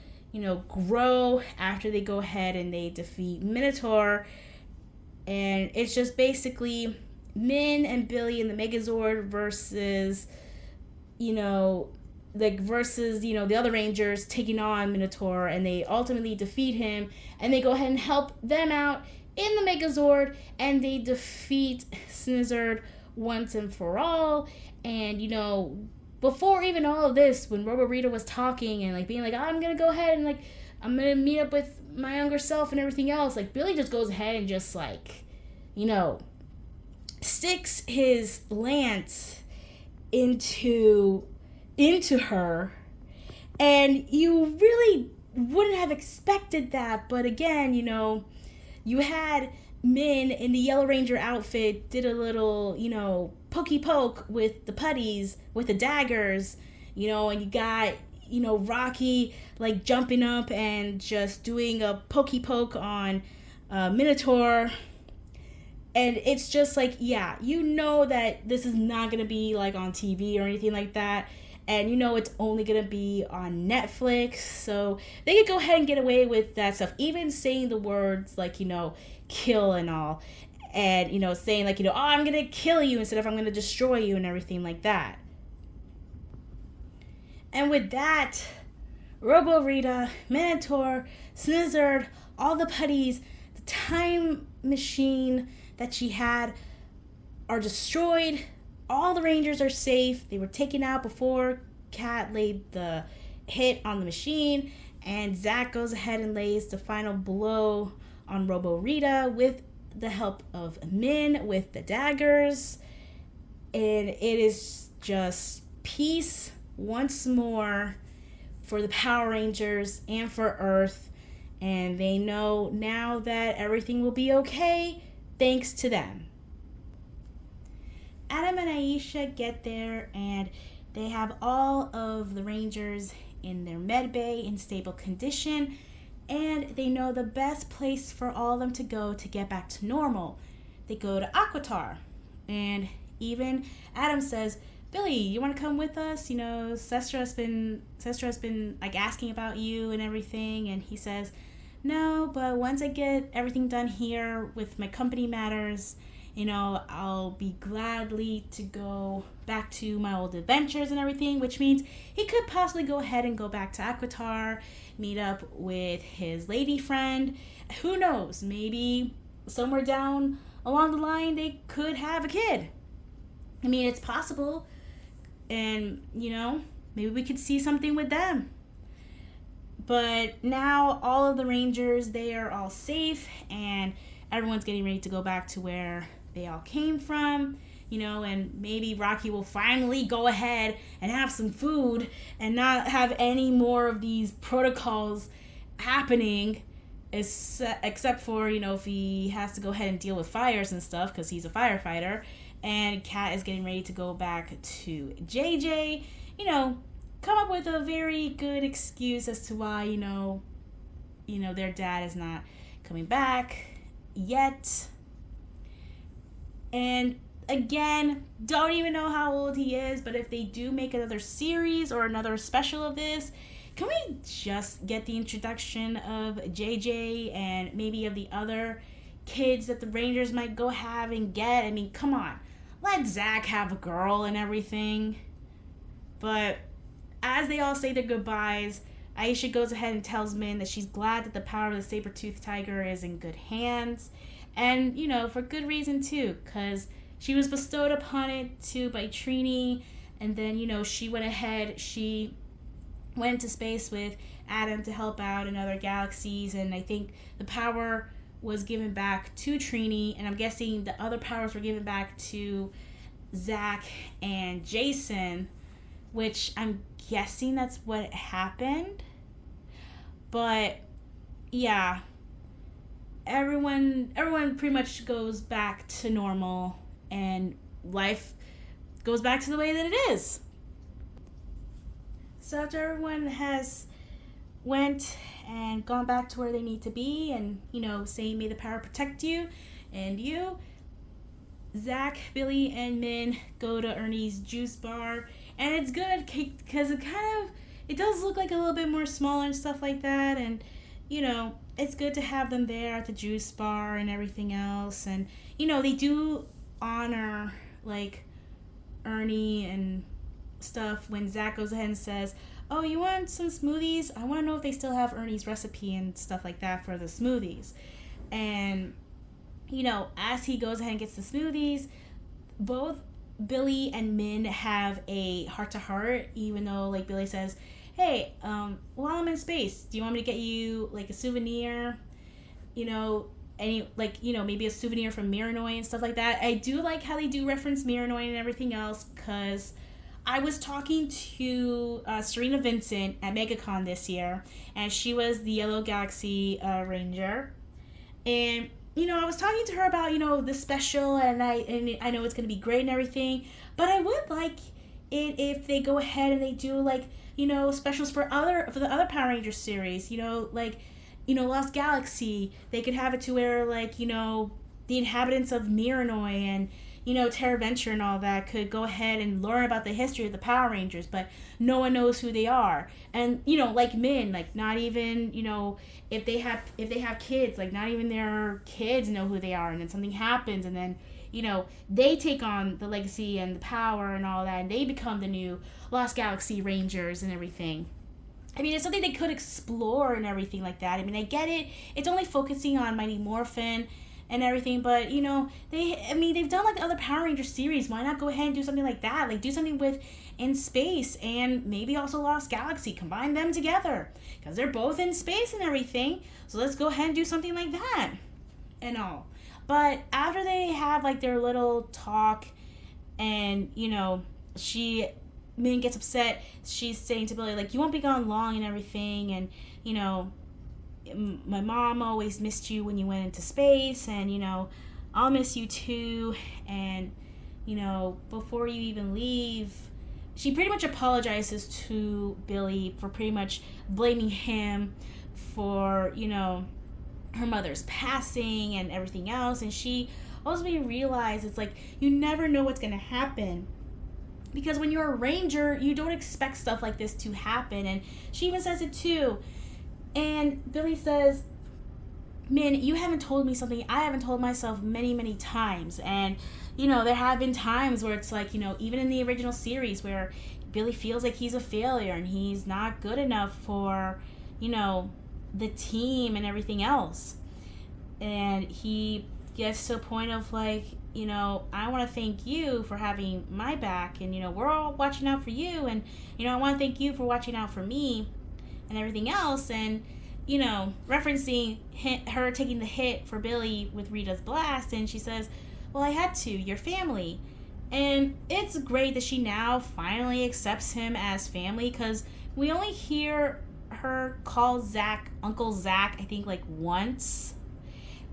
grow after they go ahead and they defeat Minotaur. And it's just basically Min and Billy in the Megazord versus the other Rangers taking on Minotaur, and they ultimately defeat him, and they go ahead and help them out in the Megazord, and they defeat Snizzard once and for all. And before even all of this, when Robo Rita was talking and being I'm gonna go ahead and I'm gonna meet up with my younger self and everything else, Billy just goes ahead and just sticks his lance into her, and you really wouldn't have expected that. But again, you had Min in the Yellow Ranger outfit did a little pokey poke with the putties with the daggers, and you got Rocky jumping up and just doing a pokey poke on Minotaur. And it's just that this is not gonna be on TV or anything like that, and it's only gonna be on Netflix, so they could go ahead and get away with that stuff, even saying the words kill and all, and saying oh, I'm gonna kill you instead of I'm gonna destroy you and everything like that. And with that, Robo Rita, Minotaur, Snizzard, all the putties, the time machine that she had are destroyed. All the Rangers are safe. They were taken out before Kat laid the hit on the machine, and Zach goes ahead and lays the final blow on Robo Rita with the help of Min with the daggers. And it is just peace once more for the Power Rangers and for Earth, and they know now that everything will be okay thanks to them. Adam and Aisha get there, and they have all of the Rangers in their med bay in stable condition, and they know the best place for all of them to go to get back to normal. They go to Aquatar, and even Adam says, Billy, you want to come with us? Sestra has been asking about you and everything, and he says, no, but once I get everything done here with my company matters, I'll be gladly to go back to my old adventures and everything, which means he could possibly go ahead and go back to Aquatar, meet up with his lady friend. Who knows? Maybe somewhere down along the line they could have a kid. I mean, it's possible. And, maybe we could see something with them. But now all of the Rangers, they are all safe, and everyone's getting ready to go back to where they all came from. and maybe Rocky will finally go ahead and have some food and not have any more of these protocols happening, except for, if he has to go ahead and deal with fires and stuff because he's a firefighter. And Kat is getting ready to go back to JJ, come up with a very good excuse as to why, their dad is not coming back yet. And again, don't even know how old he is, but if they do make another series or another special of this, can we just get the introduction of JJ and maybe of the other kids that the Rangers might go have and get? I mean, come on. Let Zach have a girl and everything. But as they all say their goodbyes, Aisha goes ahead and tells Min that she's glad that the power of the saber-toothed tiger is in good hands. And, for good reason too, because she was bestowed upon it too by Trini. And then, she went ahead, she went into space with Adam to help out in other galaxies. And I think the power was given back to Trini, and I'm guessing the other powers were given back to Zach and Jason, which I'm guessing that's what happened. But yeah, everyone pretty much goes back to normal, and life goes back to the way that it is. So after everyone has went and gone back to where they need to be and, saying may the power protect you and you, Zach, Billy, and Min go to Ernie's juice bar. And it's good because it does look like a little bit more smaller and stuff like that. And, it's good to have them there at the juice bar and everything else. And, they do honor, like, Ernie and stuff when Zach goes ahead and says, oh, you want some smoothies? I want to know if they still have Ernie's recipe and stuff like that for the smoothies. And, as he goes ahead and gets the smoothies, both Billy and Min have a heart-to-heart, even though, like, Billy says, hey, while I'm in space, do you want me to get you, like, a souvenir? Maybe a souvenir from Miranoi and stuff like that. I do like how they do reference Miranoi and everything else, because I was talking to Serena Vincent at MegaCon this year, and she was the Yellow Galaxy Ranger. And, I was talking to her about, the special, and I know it's going to be great and everything, but I would like it if they go ahead and they do, like, specials for the other Power Rangers series, Lost Galaxy. They could have it to where, like, the inhabitants of Miranoi and Terra Venture and all that could go ahead and learn about the history of the Power Rangers, but no one knows who they are. And, like Min, like, not even, if they have kids, like, not even their kids know who they are, and then something happens, and then, they take on the legacy and the power and all that, and they become the new Lost Galaxy Rangers and everything. I mean, it's something they could explore and everything like that. I mean, I get it. It's only focusing on Mighty Morphin and everything, but they've done like the other Power Ranger series. Why not go ahead and do something like that? Like, do something with in space and maybe also Lost Galaxy. Combine them together because they're both in space and everything. So let's go ahead and do something like that and all. But after they have like their little talk, and Min gets upset. She's saying to Billy, like, you won't be gone long and everything, and my mom always missed you when you went into space, and I'll miss you too, and before you even leave, she pretty much apologizes to Billy for pretty much blaming him for her mother's passing and everything else. And she also made me realize it's like you never know what's gonna happen, because when you're a ranger you don't expect stuff like this to happen. And she even says it too. And Billy says, Min, you haven't told me something I haven't told myself many, many times. And, there have been times where it's like, even in the original series where Billy feels like he's a failure and he's not good enough for, the team and everything else. And he gets to a point of like, I want to thank you for having my back, and, we're all watching out for you, and, I want to thank you for watching out for me and everything else. And referencing her taking the hit for Billy with Rita's blast, and she says, well, I had to, your family. And it's great that she now finally accepts him as family, because we only hear her call Zach Uncle Zach, I think, like once.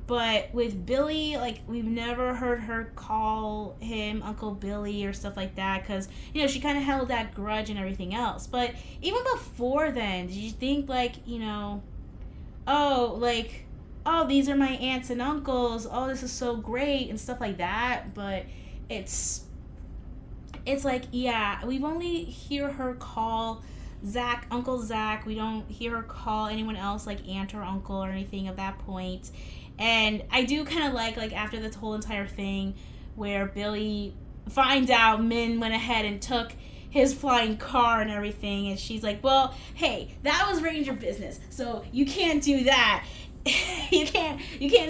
But with Billy, like, we've never heard her call him Uncle Billy or stuff like that, because, she kind of held that grudge and everything else. But even before then, did you think, like, oh, like, oh, these are my aunts and uncles, oh, this is so great, and stuff like that? But it's like, yeah, we've only hear her call Zach Uncle Zach. We don't hear her call anyone else like aunt or uncle or anything of that point. And I do kind of like after this whole entire thing where Billy finds out Min went ahead and took his flying car and everything, and she's like, well, hey, that was Ranger business, so you can't do that. you can't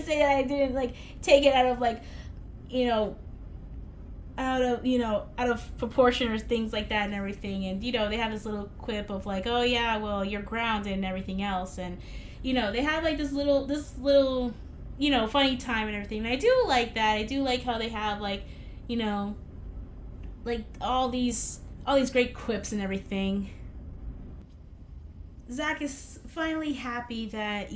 say that I didn't like take it out of like, out of proportion or things like that and everything. And they have this little quip of like, oh yeah, well, you're grounded and everything else. And they have like this little funny time and everything. And I do like that. I do like how they have like like all these great quips and everything. Zach is finally happy that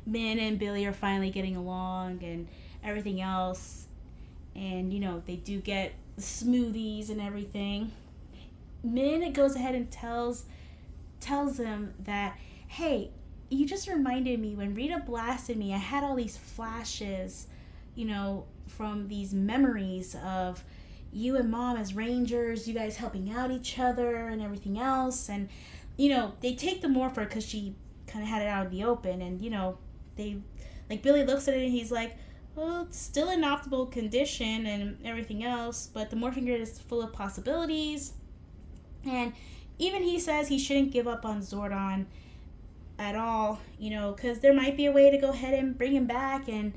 Min and Billy are finally getting along and everything else. And they do get smoothies and everything. Min goes ahead and tells him that, hey, you just reminded me when Rita blasted me, I had all these flashes, from these memories of you and Mom as Rangers, you guys helping out each other and everything else. And they take the morpher because she kind of had it out in the open. And they, like, Billy looks at it and he's like, well, it's still in optimal condition and everything else, but the morphing grid is full of possibilities. And even he says he shouldn't give up on Zordon at all, because there might be a way to go ahead and bring him back. And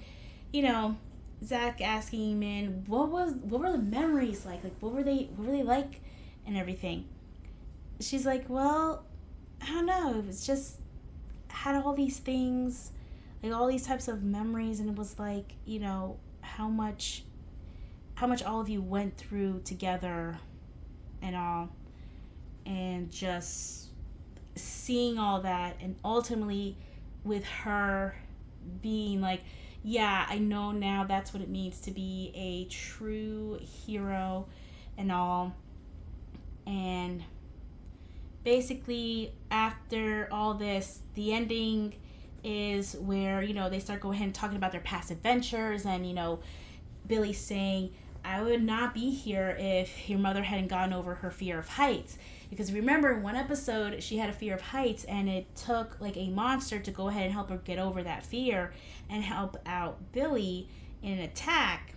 Zach asking Min, what were the memories like? Like, what were they like and everything? She's like, well, I don't know. It was just had all these things, like all these types of memories, and it was like, how much all of you went through together and all, and just seeing all that, and ultimately with her being like, yeah, I know now that's what it means to be a true hero and all. And basically after all this, the ending is where they start going ahead and talking about their past adventures. And Billy's saying, I would not be here if your mother hadn't gotten over her fear of heights, because remember in one episode she had a fear of heights, and it took like a monster to go ahead and help her get over that fear and help out Billy in an attack.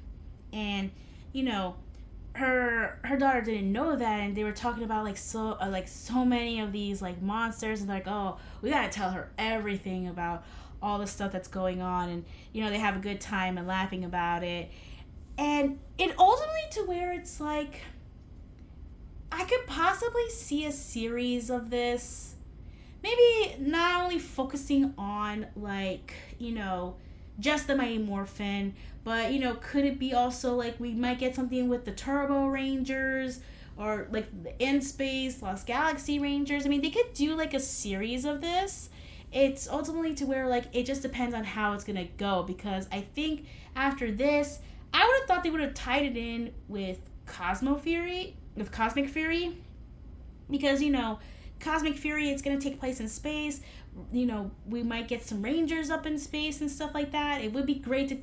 And her daughter didn't know that, and they were talking about so many of these like monsters, and like, oh, we gotta tell her everything about all the stuff that's going on. And they have a good time and laughing about it. And it ultimately to where it's like, I could possibly see a series of this, maybe not only focusing on like just the Mighty Morphin, but could it be also like we might get something with the Turbo Rangers, or like the In Space Lost Galaxy Rangers? I mean, they could do like a series of this. It's ultimately to where like it just depends on how it's gonna go, because I think after this, I would have thought they would have tied it in with Cosmic Fury, because Cosmic Fury, it's gonna take place in space. We might get some Rangers up in space and stuff like that. It would be great to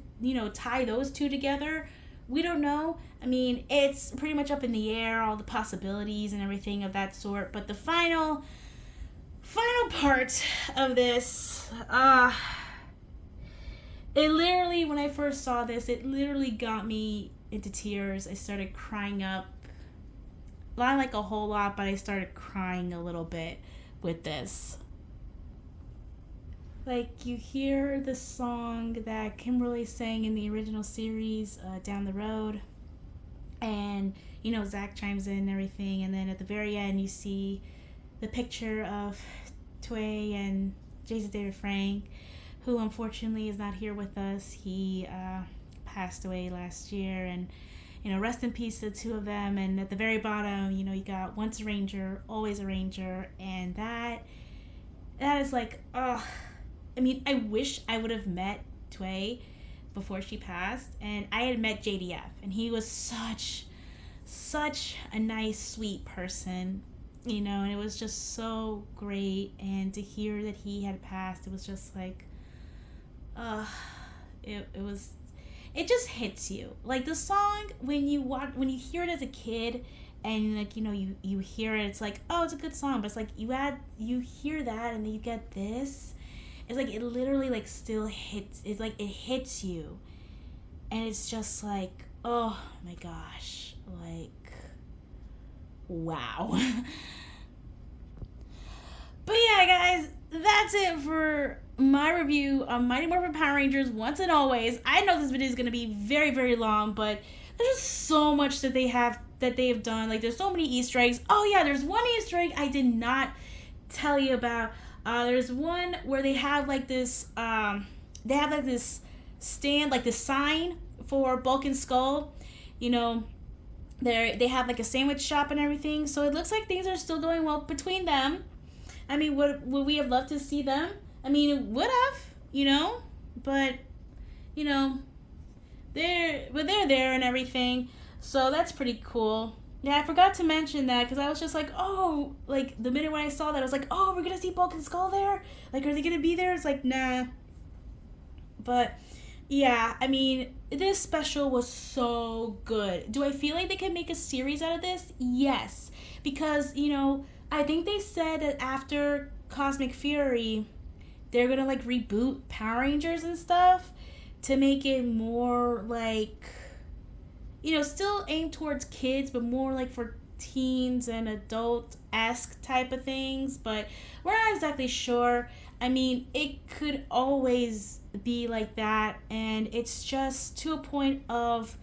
tie those two together. We don't know. I mean, it's pretty much up in the air, all the possibilities and everything of that sort. But the final part of this, it literally, when I first saw this, it literally got me into tears. I started crying up. Not like a whole lot, but I started crying a little bit with this. Like, you hear the song that Kimberly sang in the original series, Down the Road, and Zach chimes in and everything, and then at the very end you see the picture of Tway and Jason David Frank, who unfortunately is not here with us. He passed away last year, and rest in peace to the two of them. And at the very bottom, you got once a ranger, always a ranger. And that is like, oh, I mean, I wish I would have met Tway before she passed. And I had met JDF, and he was such a nice, sweet person, and it was just so great. And to hear that he had passed, it was just like, it just hits you. Like the song, when you hear it as a kid, and like you hear it, it's like, oh, it's a good song, but it's like you hear that, and then you get this, it's like it literally like still hits. It's like it hits you, and it's just like, oh my gosh, like, wow. But yeah, guys, that's it for my review on Mighty Morphin Power Rangers Once and Always. I know this video is going to be very, very long, but there's just so much that they have done. Like, there's so many Easter eggs. Oh yeah, there's one Easter egg I did not tell you about. There's one where they have like this stand, like this sign for Bulk and Skull. They have like a sandwich shop and everything, so it looks like things are still going well between them. I mean, would we have loved to see them? I mean, it would have, but they're there and everything, so that's pretty cool. Yeah, I forgot to mention that because I was just like, oh, like the minute when I saw that, I was like, oh, we're gonna see Bulk and Skull there. Like, are they gonna be there? It's like, nah. But yeah, I mean, this special was so good. Do I feel like they can make a series out of this? Yes, because I think they said that after Cosmic Fury, they're gonna like reboot Power Rangers and stuff to make it more like, still aimed towards kids, but more like for teens and adult-esque type of things. But we're not exactly sure. I mean, it could always be like that, and it's just to a point of,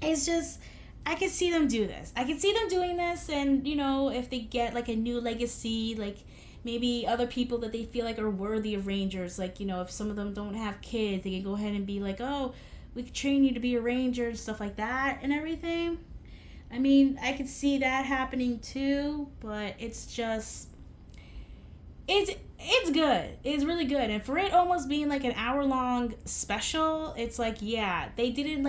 it's just, I can see them do this. I can see them doing this, and if they get like a new legacy, like maybe other people that they feel like are worthy of Rangers, like if some of them don't have kids, they can go ahead and be like, oh, we could train you to be a Ranger and stuff like that and everything. I mean, I could see that happening too, but it's just, it's good. It's really good, and for it almost being like an hour-long special, it's like, yeah, they didn't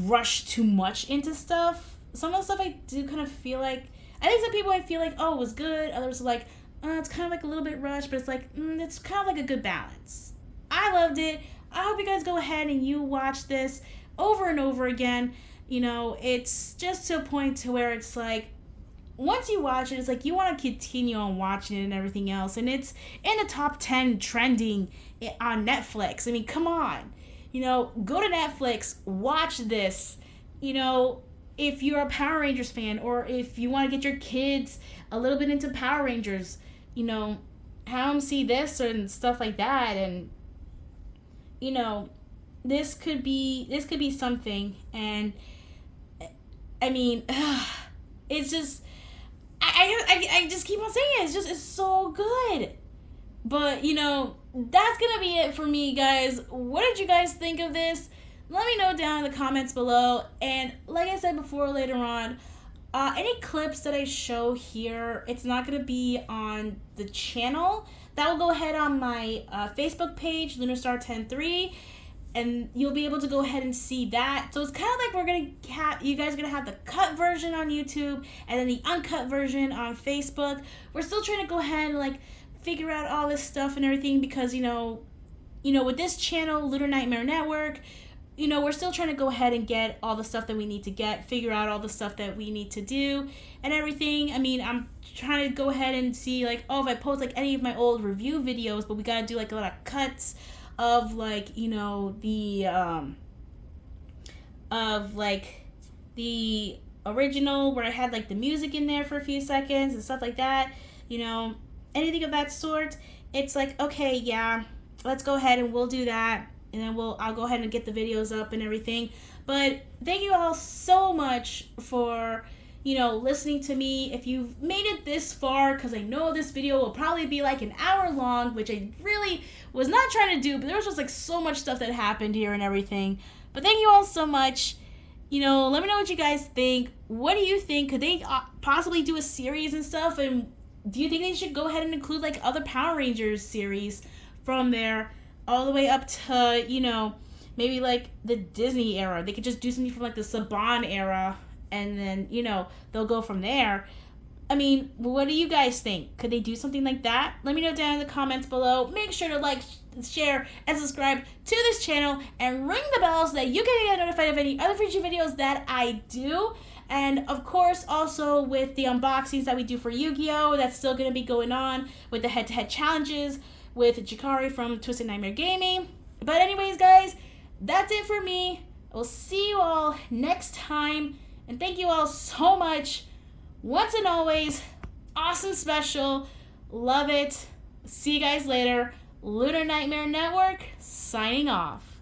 rush too much into stuff. Some of the stuff I do kind of feel like, I think some people I feel like, oh, it was good. Others are like, it's kind of like a little bit rushed, but it's like, it's kind of like a good balance. I loved it. I hope you guys go ahead and you watch this over and over again. It's just to a point to where it's like, once you watch it, it's like you want to continue on watching it and everything else. And it's in the top 10 trending on Netflix. I mean, come on. Go to Netflix, watch this. If you're a Power Rangers fan, or if you want to get your kids a little bit into Power Rangers, have them see this and stuff like that. And, this could be something. And, I mean, it's just, I just keep on saying it. It's so good. But, that's going to be it for me, guys. What did you guys think of this? Let me know down in the comments below. And like I said before, later on, any clips that I show here, it's not going to be on the channel. That will go ahead on my Facebook page, LunarStar103. And you'll be able to go ahead and see that. So it's kind of like you guys are going to have the cut version on YouTube and then the uncut version on Facebook. We're still trying to go ahead and like figure out all this stuff and everything because, with this channel, Lunar Nightmare Network, we're still trying to go ahead and get all the stuff that we need to get, figure out all the stuff that we need to do and everything. I mean, I'm trying to go ahead and see like, oh, if I post like any of my old review videos, but we got to do like a lot of cuts of like, the original where I had like the music in there for a few seconds and stuff like that, anything of that sort. It's like, okay, yeah, let's go ahead and we'll do that. And then I'll go ahead and get the videos up and everything. But thank you all so much for, listening to me. If you've made it this far, because I know this video will probably be like an hour long, which I really was not trying to do, but there was just like so much stuff that happened here and everything. But thank you all so much. Let me know what you guys think. What do you think? Could they possibly do a series and stuff? And do you think they should go ahead and include like other Power Rangers series from there all the way up to, maybe like the Disney era? They could just do something from like the Saban era, and then, they'll go from there. I mean, what do you guys think? Could they do something like that? Let me know down in the comments below. Make sure to like, share, and subscribe to this channel, and ring the bell so that you can get notified of any other future videos that I do. And of course, also with the unboxings that we do for Yu-Gi-Oh! That's still going to be going on with the head-to-head challenges with Jakari from Twisted Nightmare Gaming. But anyways, guys, that's it for me. I will see you all next time. And thank you all so much. Once and always, awesome special. Love it. See you guys later. Lunar Nightmare Network, signing off.